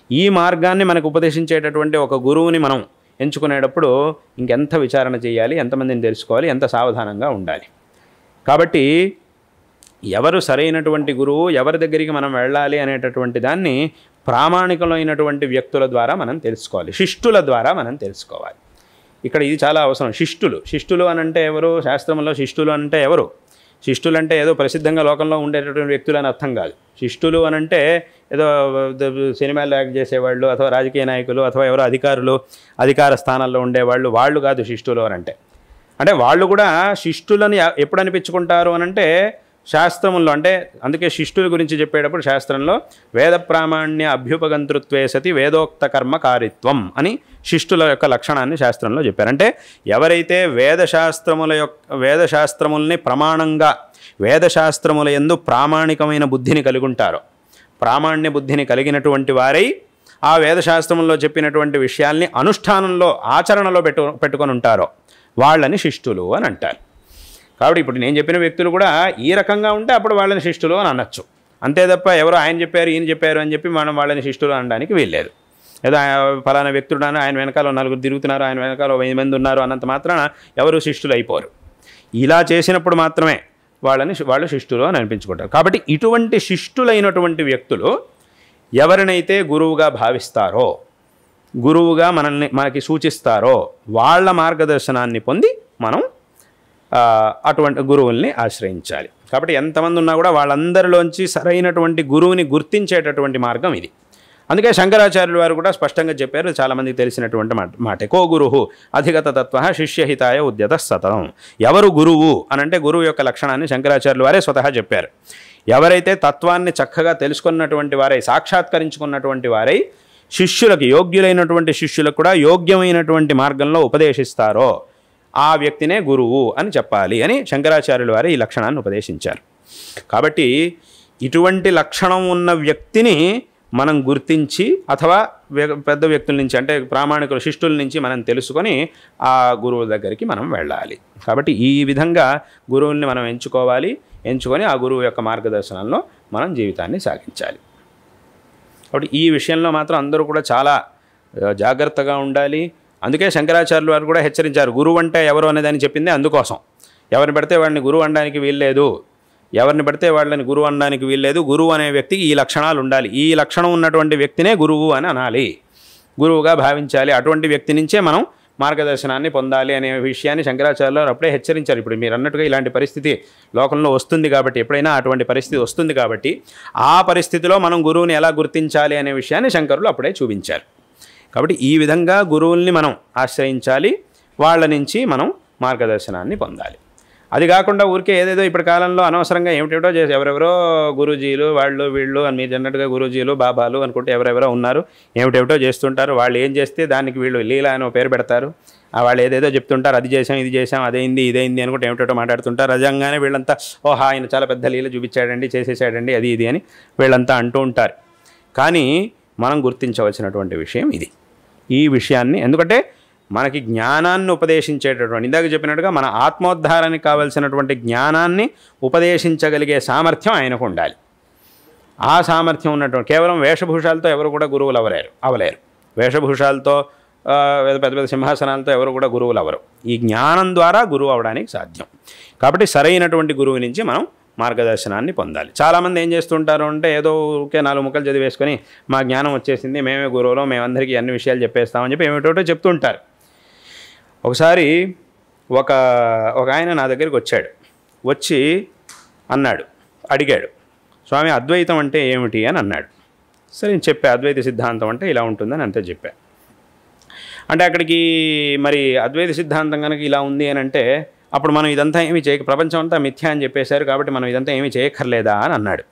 ఈ మార్గాన్ని మనకు ఉపదేశించేటటువంటి ఒక గురువుని మనం ఎంచుకునేటప్పుడు ఇంకెంత విచారణ చేయాలి, ఎంతమందిని తెలుసుకోవాలి, ఎంత సావధానంగా ఉండాలి. కాబట్టి ఎవరు సరైనటువంటి గురువు, ఎవరి దగ్గరికి మనం వెళ్ళాలి అనేటటువంటి దాన్ని ప్రామాణికమైనటువంటి వ్యక్తుల ద్వారా మనం తెలుసుకోవాలి. శిష్టుల ద్వారా మనం తెలుసుకోవాలి. ఇక్కడ ఇది చాలా అవసరం. శిష్టులు అనంటే ఎవరు? శాస్త్రంలో శిష్టులు అంటే ఎవరు? శిష్టులు అంటే ఏదో ప్రసిద్ధంగా లోకంలో ఉండేటటువంటి వ్యక్తులు అని అర్థం కాదు. శిష్టులు అనంటే ఏదో సినిమాలు యాక్ట్ చేసేవాళ్ళు, అథవా రాజకీయ నాయకులు, అథవా ఎవరో అధికార స్థానాల్లో ఉండేవాళ్ళు, వాళ్ళు కాదు శిష్టులు అనంటే. అంటే వాళ్ళు కూడా శిష్టులని ఎప్పుడు అనిపించుకుంటారు అనంటే శాస్త్రముల్లో. అంటే అందుకే శిష్టుల గురించి చెప్పేటప్పుడు శాస్త్రంలో వేద ప్రామాణ్య అభ్యుపగంతృత్వే సతి వేదోక్త కర్మకారిత్వం అని శిష్టుల యొక్క లక్షణాన్ని శాస్త్రంలో చెప్పారు. అంటే ఎవరైతే వేదశాస్త్రముల్ని ప్రమాణంగా, వేదశాస్త్రముల యందు ప్రామాణికమైన బుద్ధిని కలిగి ఉంటారో, ప్రామాణ్య బుద్ధిని కలిగినటువంటి వారై ఆ వేదశాస్త్రంలో చెప్పినటువంటి విషయాల్ని అనుష్ఠానంలో ఆచరణలో పెట్టుకొని ఉంటారో వాళ్ళని శిష్టులు అని అంటారు. కాబట్టి ఇప్పుడు నేను చెప్పిన వ్యక్తులు కూడా ఈ రకంగా ఉంటే అప్పుడు వాళ్ళని శిష్టులు అని అనొచ్చు. అంతే తప్ప ఎవరో ఆయన చెప్పారు ఈయన చెప్పారు అని చెప్పి మనం వాళ్ళని శిష్టులు అనడానికి వీల్లేదు. ఏదో ఫలానా వ్యక్తుడు ఆయన వెనకాల 4 తిరుగుతున్నారు, ఆయన వెనకాల 1000 మంది ఉన్నారు అన్నంత మాత్రాన ఎవరు శిష్టులు అయిపోరు. ఇలా చేసినప్పుడు మాత్రమే వాళ్ళు శిష్టులు అని అనిపించుకుంటారు. కాబట్టి ఇటువంటి శిష్టులైనటువంటి వ్యక్తులు ఎవరినైతే గురువుగా భావిస్తారో, గురువుగా మనకి సూచిస్తారో వాళ్ళ మార్గదర్శనాన్ని పొంది మనం అటువంటి గురువుల్ని ఆశ్రయించాలి. కాబట్టి ఎంతమంది ఉన్నా కూడా వాళ్ళందరిలోంచి సరైనటువంటి గురువుని గుర్తించేటటువంటి మార్గం ఇది. అందుకే శంకరాచార్యుల వారు కూడా స్పష్టంగా చెప్పారు, చాలామందికి తెలిసినటువంటి మాట. కో గురువు అధిగత తత్వ శిష్యహితాయ ఉద్యత సతతం. ఎవరు గురువు అనంటే గురువు యొక్క లక్షణాన్ని శంకరాచార్యుల వారే స్వతహా చెప్పారు. ఎవరైతే తత్వాన్ని చక్కగా తెలుసుకున్నటువంటి వారై, సాక్షాత్కరించుకున్నటువంటి వారై శిష్యులకు, యోగ్యులైనటువంటి శిష్యులకు కూడా యోగ్యమైనటువంటి మార్గంలో ఉపదేశిస్తారో ఆ వ్యక్తినే గురువు అని చెప్పాలి అని శంకరాచార్యుల వారు ఈ లక్షణాన్ని ఉపదేశించారు. కాబట్టి ఇటువంటి లక్షణం ఉన్న వ్యక్తిని మనం గుర్తించి అథవా పెద్ద వ్యక్తుల నుంచి అంటే ప్రామాణికుల శిష్టుల నుంచి మనం తెలుసుకొని ఆ గురువుల దగ్గరికి మనం వెళ్ళాలి. కాబట్టి ఈ విధంగా గురువుల్ని మనం ఎంచుకొని ఆ గురువు యొక్క మార్గదర్శనంలో మనం జీవితాన్ని సాగించాలి. కాబట్టి ఈ విషయంలో మాత్రం అందరూ కూడా చాలా జాగ్రత్తగా ఉండాలి. అందుకే శంకరాచార్యుల వారు కూడా హెచ్చరించారు, గురువు అంటే ఎవరు అనేదాన్ని చెప్పింది అందుకోసం. ఎవరిని పడితే వాడిని గురువు అనడానికి వీల్లేదు, ఎవరిని పడితే వాళ్ళని గురువు అనడానికి వీల్లేదు. గురువు అనే వ్యక్తికి ఈ లక్షణాలు ఉండాలి, ఈ లక్షణం ఉన్నటువంటి వ్యక్తినే గురువు అని అనాలి, గురువుగా భావించాలి. అటువంటి వ్యక్తి నుంచే మనం మార్గదర్శనాన్ని పొందాలి అనే విషయాన్ని శంకరాచార్యులు వారు అప్పుడే హెచ్చరించారు. ఇప్పుడు మీరు అన్నట్టుగా ఇలాంటి పరిస్థితి లోకంలో వస్తుంది కాబట్టి, ఎప్పుడైనా అటువంటి పరిస్థితి వస్తుంది కాబట్టి ఆ పరిస్థితిలో మనం గురువుని ఎలా గుర్తించాలి అనే విషయాన్ని శంకరులు అప్పుడే చూపించారు. కాబట్టి ఈ విధంగా గురువుల్ని మనం ఆశ్రయించాలి, వాళ్ళ నుంచి మనం మార్గదర్శనాన్ని పొందాలి. అది కాకుండా ఊరికే ఏదేదో ఇప్పటి కాలంలో అనవసరంగా ఏమిటేటో చేసి ఎవరెవరో గురూజీలు వాళ్ళు వీళ్ళు అని మీరు అన్నట్టుగా గురూజీలు బాబాలు అనుకుంటే ఎవరెవరో ఉన్నారు, ఏమిటేమిటో చేస్తుంటారు. వాళ్ళు ఏం చేస్తే దానికి వీళ్ళు లీలా అని పేరు పెడతారు. వాళ్ళు ఏదేదో చెప్తుంటారు, అది చేసాం ఇది చేసాం అదైంది ఇదైంది అనుకుంటే ఏమిటో మాట్లాడుతుంటారు. నిజంగానే వీళ్ళంతా ఓహా ఆయన చాలా పెద్ద లీల చూపించాడండి, చేసేసాడండి, అది ఇది అని వీళ్ళంతా అంటూ ఉంటారు. కానీ మనం గుర్తించవలసినటువంటి విషయం ఇది. ఈ విషయాన్ని ఎందుకంటే మనకి జ్ఞానాన్ని ఉపదేశించేటటువంటి, ఇందాక చెప్పినట్టుగా మన ఆత్మోద్ధారానికి కావలసినటువంటి జ్ఞానాన్ని ఉపదేశించగలిగే సామర్థ్యం ఆయనకు ఉండాలి. ఆ సామర్థ్యం ఉన్నటువంటి కేవలం వేషభూషాలతో ఎవరు కూడా గురువులు అవలేరు. వేషభూషాలతో పెద్ద పెద్ద సింహాసనాలతో ఎవరు కూడా గురువులు అవరు. ఈ జ్ఞానం ద్వారా గురువు అవడానికి సాధ్యం. కాబట్టి సరైనటువంటి గురువు నుంచి మనం మార్గదర్శనాన్ని పొందాలి. చాలామంది ఏం చేస్తుంటారు అంటే ఏదో ఊరికే 4 ముక్కలు చదివేసుకొని మా జ్ఞానం వచ్చేసింది, మేమే గురువులో, మేమందరికీ అన్ని విషయాలు చెప్పేస్తామని చెప్పి ఏమిటో చెప్తుంటారు. ఒకసారి ఒక ఆయన నా దగ్గరికి వచ్చి అడిగాడు, స్వామి అద్వైతం అంటే ఏమిటి అని అన్నాడు. సరే నేను చెప్పా, అద్వైత సిద్ధాంతం అంటే ఇలా ఉంటుందని అంతే చెప్పా. అంటే అక్కడికి మరి అద్వైత సిద్ధాంతం కనుక ఇలా ఉంది అని అంటే అప్పుడు మనం ఇదంతా ఏమీ ప్రపంచం అంతా మిథ్యా అని చెప్పేశారు కాబట్టి మనం ఇదంతా ఏమీ చేయక్కర్లేదా అని అన్నాడు.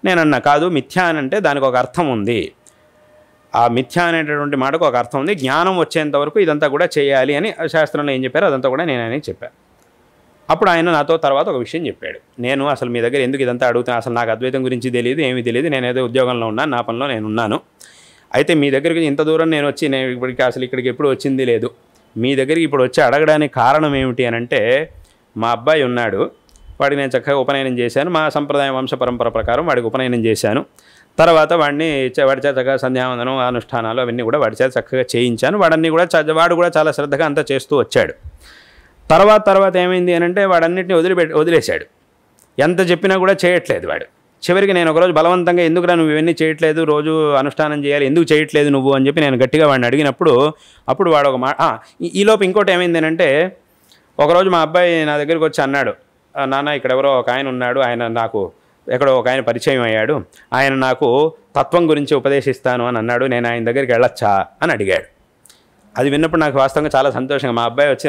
నేనన్నా కాదు, మిథ్యా అని అంటే దానికి ఒక అర్థం ఉంది. ఆ మిథ్యా అనేటటువంటి మాటకు ఒక అర్థం ఉంది. జ్ఞానం వచ్చేంత వరకు ఇదంతా కూడా చేయాలి అని శాస్త్రంలో ఏం చెప్పారో అదంతా కూడా నేను ఆయనకి చెప్పాను. అప్పుడు ఆయన నాతో తర్వాత ఒక విషయం చెప్పాడు. నేను అసలు మీ దగ్గర ఎందుకు ఇదంతా అడుగుతాను, అసలు నాకు అద్వైతం గురించి తెలియదు, ఏమీ తెలియదు, నేనేదో ఉద్యోగంలో ఉన్నాను, నా పనిలో నేను ఉన్నాను. అయితే మీ దగ్గరికి ఇంత దూరం నేను వచ్చి నేను ఇక్కడికి ఎప్పుడు వచ్చింది లేదు. మీ దగ్గరికి ఇప్పుడు వచ్చి అడగడానికి కారణం ఏమిటి అని అంటే మా అబ్బాయి ఉన్నాడు, వాడికి నేను చక్కగా ఉపనయనం చేశాను. మా సంప్రదాయ వంశ పరంపర ప్రకారం వాడికి ఉపనయనం చేశాను. తర్వాత వాడి చేత చక్కగా సంధ్యావందనం అనుష్ఠానాలు అవన్నీ కూడా వాడి చేత చక్కగా చేయించాను. వాడు కూడా చాలా శ్రద్ధగా అంతా చేస్తూ వచ్చాడు. తర్వాత ఏమైంది అని అంటే వాడన్నిటిని వదిలేశాడు. ఎంత చెప్పినా కూడా చేయట్లేదు వాడు. చివరికి నేను ఒకరోజు బలవంతంగా ఎందుకురా నువ్వు ఇవన్నీ చేయట్లేదు, రోజు అనుష్ఠానం చేయాలి, ఎందుకు చేయట్లేదు నువ్వు అని చెప్పి నేను గట్టిగా వాడిని అడిగినప్పుడు అప్పుడు వాడు ఒక ఈలోపు ఇంకోటి ఏమైంది అని అంటే ఒకరోజు మా అబ్బాయి నా దగ్గరికి వచ్చి అన్నాడు, నాన్న ఇక్కడ ఎవరో ఒక ఆయన ఉన్నాడు, ఆయన నాకు ఎక్కడో ఒక ఆయన పరిచయం అయ్యాడు, ఆయన నాకు తత్వం గురించి ఉపదేశిస్తాను అని అన్నాడు, నేను ఆయన దగ్గరికి వెళ్ళొచ్చా అని అడిగాడు. అది విన్నప్పుడు నాకు వాస్తవంగా చాలా సంతోషంగా, మా అబ్బాయి వచ్చి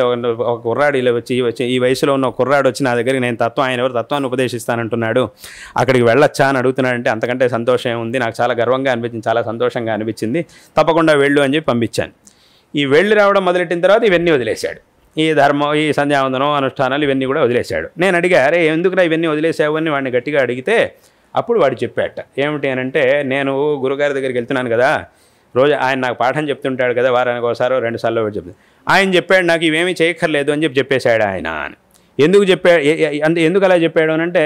ఒక కుర్రాడు ఇలా వచ్చి ఈ వయసులో ఉన్న ఒక కుర్రాడు వచ్చి నా దగ్గరికి నేను ఆయన ఎవరు తత్వాన్ని ఉపదేశిస్తానంటున్నాడు, అక్కడికి వెళ్ళొచ్చా అని అడుగుతున్నాడంటే అంతకంటే సంతోషం ఉంది. నాకు చాలా గర్వంగా అనిపించింది, చాలా సంతోషంగా అనిపించింది. తప్పకుండా వెళ్ళు అని చెప్పి పంపించాను. ఈ వెళ్ళి రావడం మొదలెట్టిన తర్వాత ఇవన్నీ వదిలేశాడు. ఈ ధర్మం, ఈ సంధ్యావందనం, అనుష్ఠానాలు ఇవన్నీ కూడా వదిలేశాడు. నేను అడిగా, అరే ఎందుకురా ఇవన్నీ వదిలేసావు అని వాడిని గట్టిగా అడిగితే అప్పుడు వాడు చెప్పాట. ఏమిటి అని అంటే నేను గురుగారి దగ్గరికి వెళ్తున్నాను కదా, రోజు ఆయన నాకు పాఠం చెప్తుంటాడు కదా, వారానికి ఒకసారి 2 సార్లు చెప్తాను. ఆయన చెప్పాడు నాకు ఇవేమీ చేయక్కర్లేదు అని చెప్పేశాడు ఆయన అని. ఎందుకు చెప్పాడు, ఎందుకు అలా చెప్పాడు అని అంటే,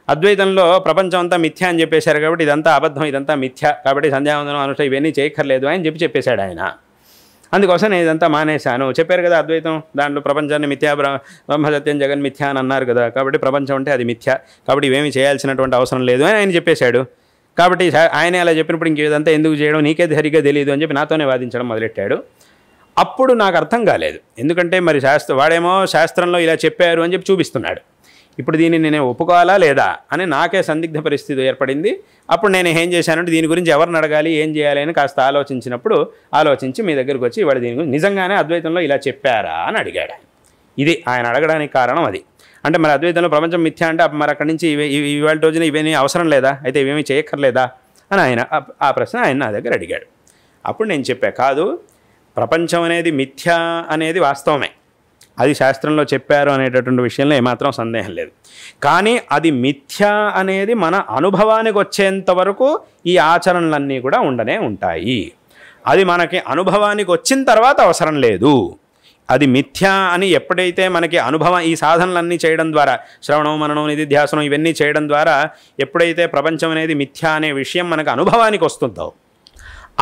అద్వైతంలో ప్రపంచం అంతా మిథ్య అని చెప్పేశారు కాబట్టి ఇదంతా అబద్ధం, ఇదంతా మిథ్య, కాబట్టి సంధ్యావందనం అనుష్ఠానం ఇవన్నీ చేయక్కర్లేదు అని చెప్పేశాడు ఆయన. అందుకోసం నేను ఇదంతా మానేశాను. చెప్పారు కదా అద్వైతం, దాంట్లో ప్రపంచాన్ని మిథ్యా బ్రహ్మసత్యం జగన్ మిథ్య అని అన్నారు కదా, కాబట్టి ప్రపంచం అంటే అది మిథ్య, కాబట్టి ఇవేమీ చేయాల్సినటువంటి అవసరం లేదు అని ఆయన చెప్పేశాడు. కాబట్టి ఆయనే అలా చెప్పినప్పుడు ఇంక ఇదంతా ఎందుకు చేయడం, నీకే సరిగ్గా తెలియదు అని చెప్పి నాతోనే వాదించడం మొదలెట్టాడు. అప్పుడు నాకు అర్థం కాలేదు, ఎందుకంటే మరి వాడేమో శాస్త్రంలో ఇలా చెప్పారు అని చెప్పి చూపిస్తున్నాడు. ఇప్పుడు దీన్ని నేను ఒప్పుకోవాలా లేదా అని నాకే సందిగ్ధ పరిస్థితి ఏర్పడింది. అప్పుడు నేను ఏం చేశానంటే దీని గురించి ఎవరిని అడగాలి, ఏం చేయాలి అని కాస్త ఆలోచించి మీ దగ్గరికి వచ్చి వాడు దీని గురించి నిజంగానే అద్వైతంలో ఇలా చెప్పారా అని అడిగాడు. ఇది ఆయన అడగడానికి కారణం అది. అంటే మరి అద్వైతంలో ప్రపంచం మిథ్య అంటే మరి అక్కడి నుంచి ఇవాళ రోజున ఇవేమీ అవసరం లేదా, అయితే ఇవేమీ చేయక్కర్లేదా అని ఆయన ఆ ప్రశ్న ఆయన నా దగ్గర అడిగాడు. అప్పుడు నేను చెప్పా, కాదు, ప్రపంచం అనేది మిథ్య అనేది వాస్తవమే, అది శాస్త్రంలో చెప్పారు అనేటటువంటి విషయంలో ఏమాత్రం సందేహం లేదు. కానీ అది మిథ్య అనేది మన అనుభవానికి వచ్చేంత వరకు ఈ ఆచరణలన్నీ కూడా ఉండనే ఉంటాయి. అది మనకి అనుభవానికి వచ్చిన తర్వాత అవసరం లేదు. అది మిథ్య అని ఎప్పుడైతే మనకి అనుభవం, ఈ సాధనలన్నీ చేయడం ద్వారా, శ్రవణం మననం నిధిధ్యాసనం ఇవన్నీ చేయడం ద్వారా ఎప్పుడైతే ప్రపంచం అనేది మిథ్య అనే విషయం మనకు అనుభవానికి వస్తుందో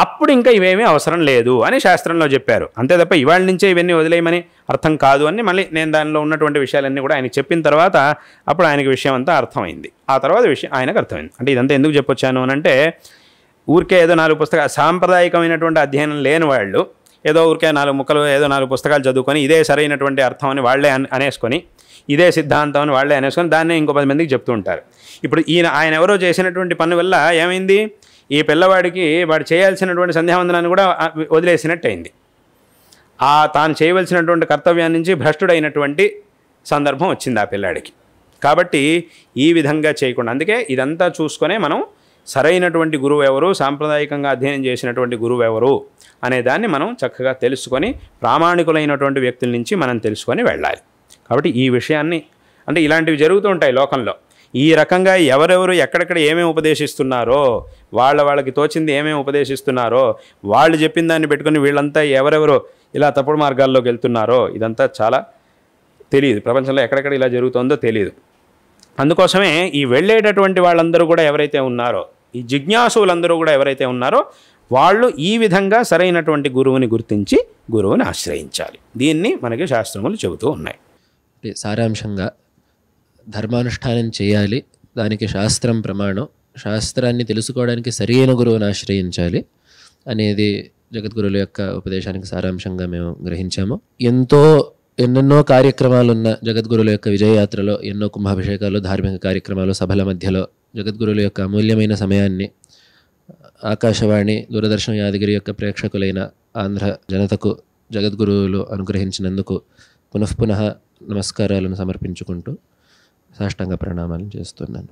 అప్పుడు ఇంకా ఇవేమీ అవసరం లేదు అని శాస్త్రంలో చెప్పారు. అంతే తప్ప ఇవాళ నుంచే ఇవన్నీ వదిలేయమని అర్థం కాదు అని మళ్ళీ నేను దానిలో ఉన్నటువంటి విషయాలన్నీ కూడా ఆయనకు చెప్పిన తర్వాత అప్పుడు ఆయనకి విషయం అంతా అర్థమైంది. ఆ తర్వాత విషయం ఆయనకు అర్థమైంది. అంటే ఇదంతా ఎందుకు చెప్పొచ్చాను అని అంటే, ఊరికే ఏదో 4 పుస్తకాలు, సాంప్రదాయకమైనటువంటి అధ్యయనం లేని వాళ్ళు ఏదో ఊరికే 4 ముక్కలు ఏదో 4 పుస్తకాలు చదువుకొని ఇదే సరైనటువంటి అర్థం అని వాళ్ళే అనేసుకొని, ఇదే సిద్ధాంతం అని వాళ్ళే అనేసుకొని దాన్నే ఇంకో 10 మందికి చెప్తూ ఉంటారు. ఇప్పుడు ఆయన ఎవరో చేసినటువంటి పని వల్ల ఏమైంది, ఈ పిల్లవాడికి వాడు చేయాల్సినటువంటి సంధ్యావందనాన్ని కూడా వదిలేసినట్టు అయింది. తాను చేయవలసినటువంటి కర్తవ్యాన్ని నుంచి భ్రష్టుడైనటువంటి సందర్భం వచ్చింది ఆ పిల్లాడికి. కాబట్టి ఈ విధంగా చేయకుండా, అందుకే ఇదంతా చూసుకొనే మనం సరైనటువంటి గురువు ఎవరు, సాంప్రదాయకంగా అధ్యయనం చేసినటువంటి గురువు ఎవరు అనే దాన్ని మనం చక్కగా తెలుసుకొని ప్రామాణికులైనటువంటి వ్యక్తుల నుంచి మనం తెలుసుకొని వెళ్ళాలి. కాబట్టి ఈ విషయాన్ని, అంటే ఇలాంటివి జరుగుతూ ఉంటాయి లోకంలో. ఈ రకంగా ఎవరెవరు ఎక్కడెక్కడ ఏమేమి ఉపదేశిస్తున్నారో, వాళ్ళకి తోచింది ఏమేమి ఉపదేశిస్తున్నారో, వాళ్ళు చెప్పిన దాన్ని పెట్టుకుని వీళ్ళంతా ఎవరెవరో ఇలా తప్పుడు మార్గాల్లోకి వెళ్తున్నారో ఇదంతా చాలా తెలియదు. ప్రపంచంలో ఎక్కడెక్కడ ఇలా జరుగుతుందో తెలియదు. అందుకోసమే ఈ వెళ్ళేటటువంటి వాళ్ళందరూ కూడా ఎవరైతే ఉన్నారో, ఈ జిజ్ఞాసులందరూ కూడా ఎవరైతే ఉన్నారో వాళ్ళు ఈ విధంగా సరైనటువంటి గురువుని గుర్తించి గురువుని ఆశ్రయించాలి. దీన్ని మనకి శాస్త్రములు చెబుతూ ఉన్నాయి. సారాంశంగా ధర్మానుష్ఠానం చేయాలి, దానికి శాస్త్రం ప్రమాణం, శాస్త్రాన్ని తెలుసుకోవడానికి సరైన గురువుని ఆశ్రయించాలి అనేది జగద్గురువుల యొక్క ఉపదేశానికి సారాంశంగా మేము గ్రహించాము. ఎన్నెన్నో కార్యక్రమాలున్న జగద్గురువుల యొక్క విజయయాత్రలో, ఎన్నో కుంభాభిషేకాలు, ధార్మిక కార్యక్రమాలు, సభల మధ్యలో జగద్గురువుల యొక్క అమూల్యమైన సమయాన్ని ఆకాశవాణి, దూరదర్శన్ యాదగిరి యొక్క ప్రేక్షకులైన ఆంధ్ర జనతకు జగద్గురువులు అనుగ్రహించినందుకు పునఃపునః నమస్కారాలను సమర్పించుకుంటూ సాష్టాంగ ప్రణామాలను చేస్తున్నాను.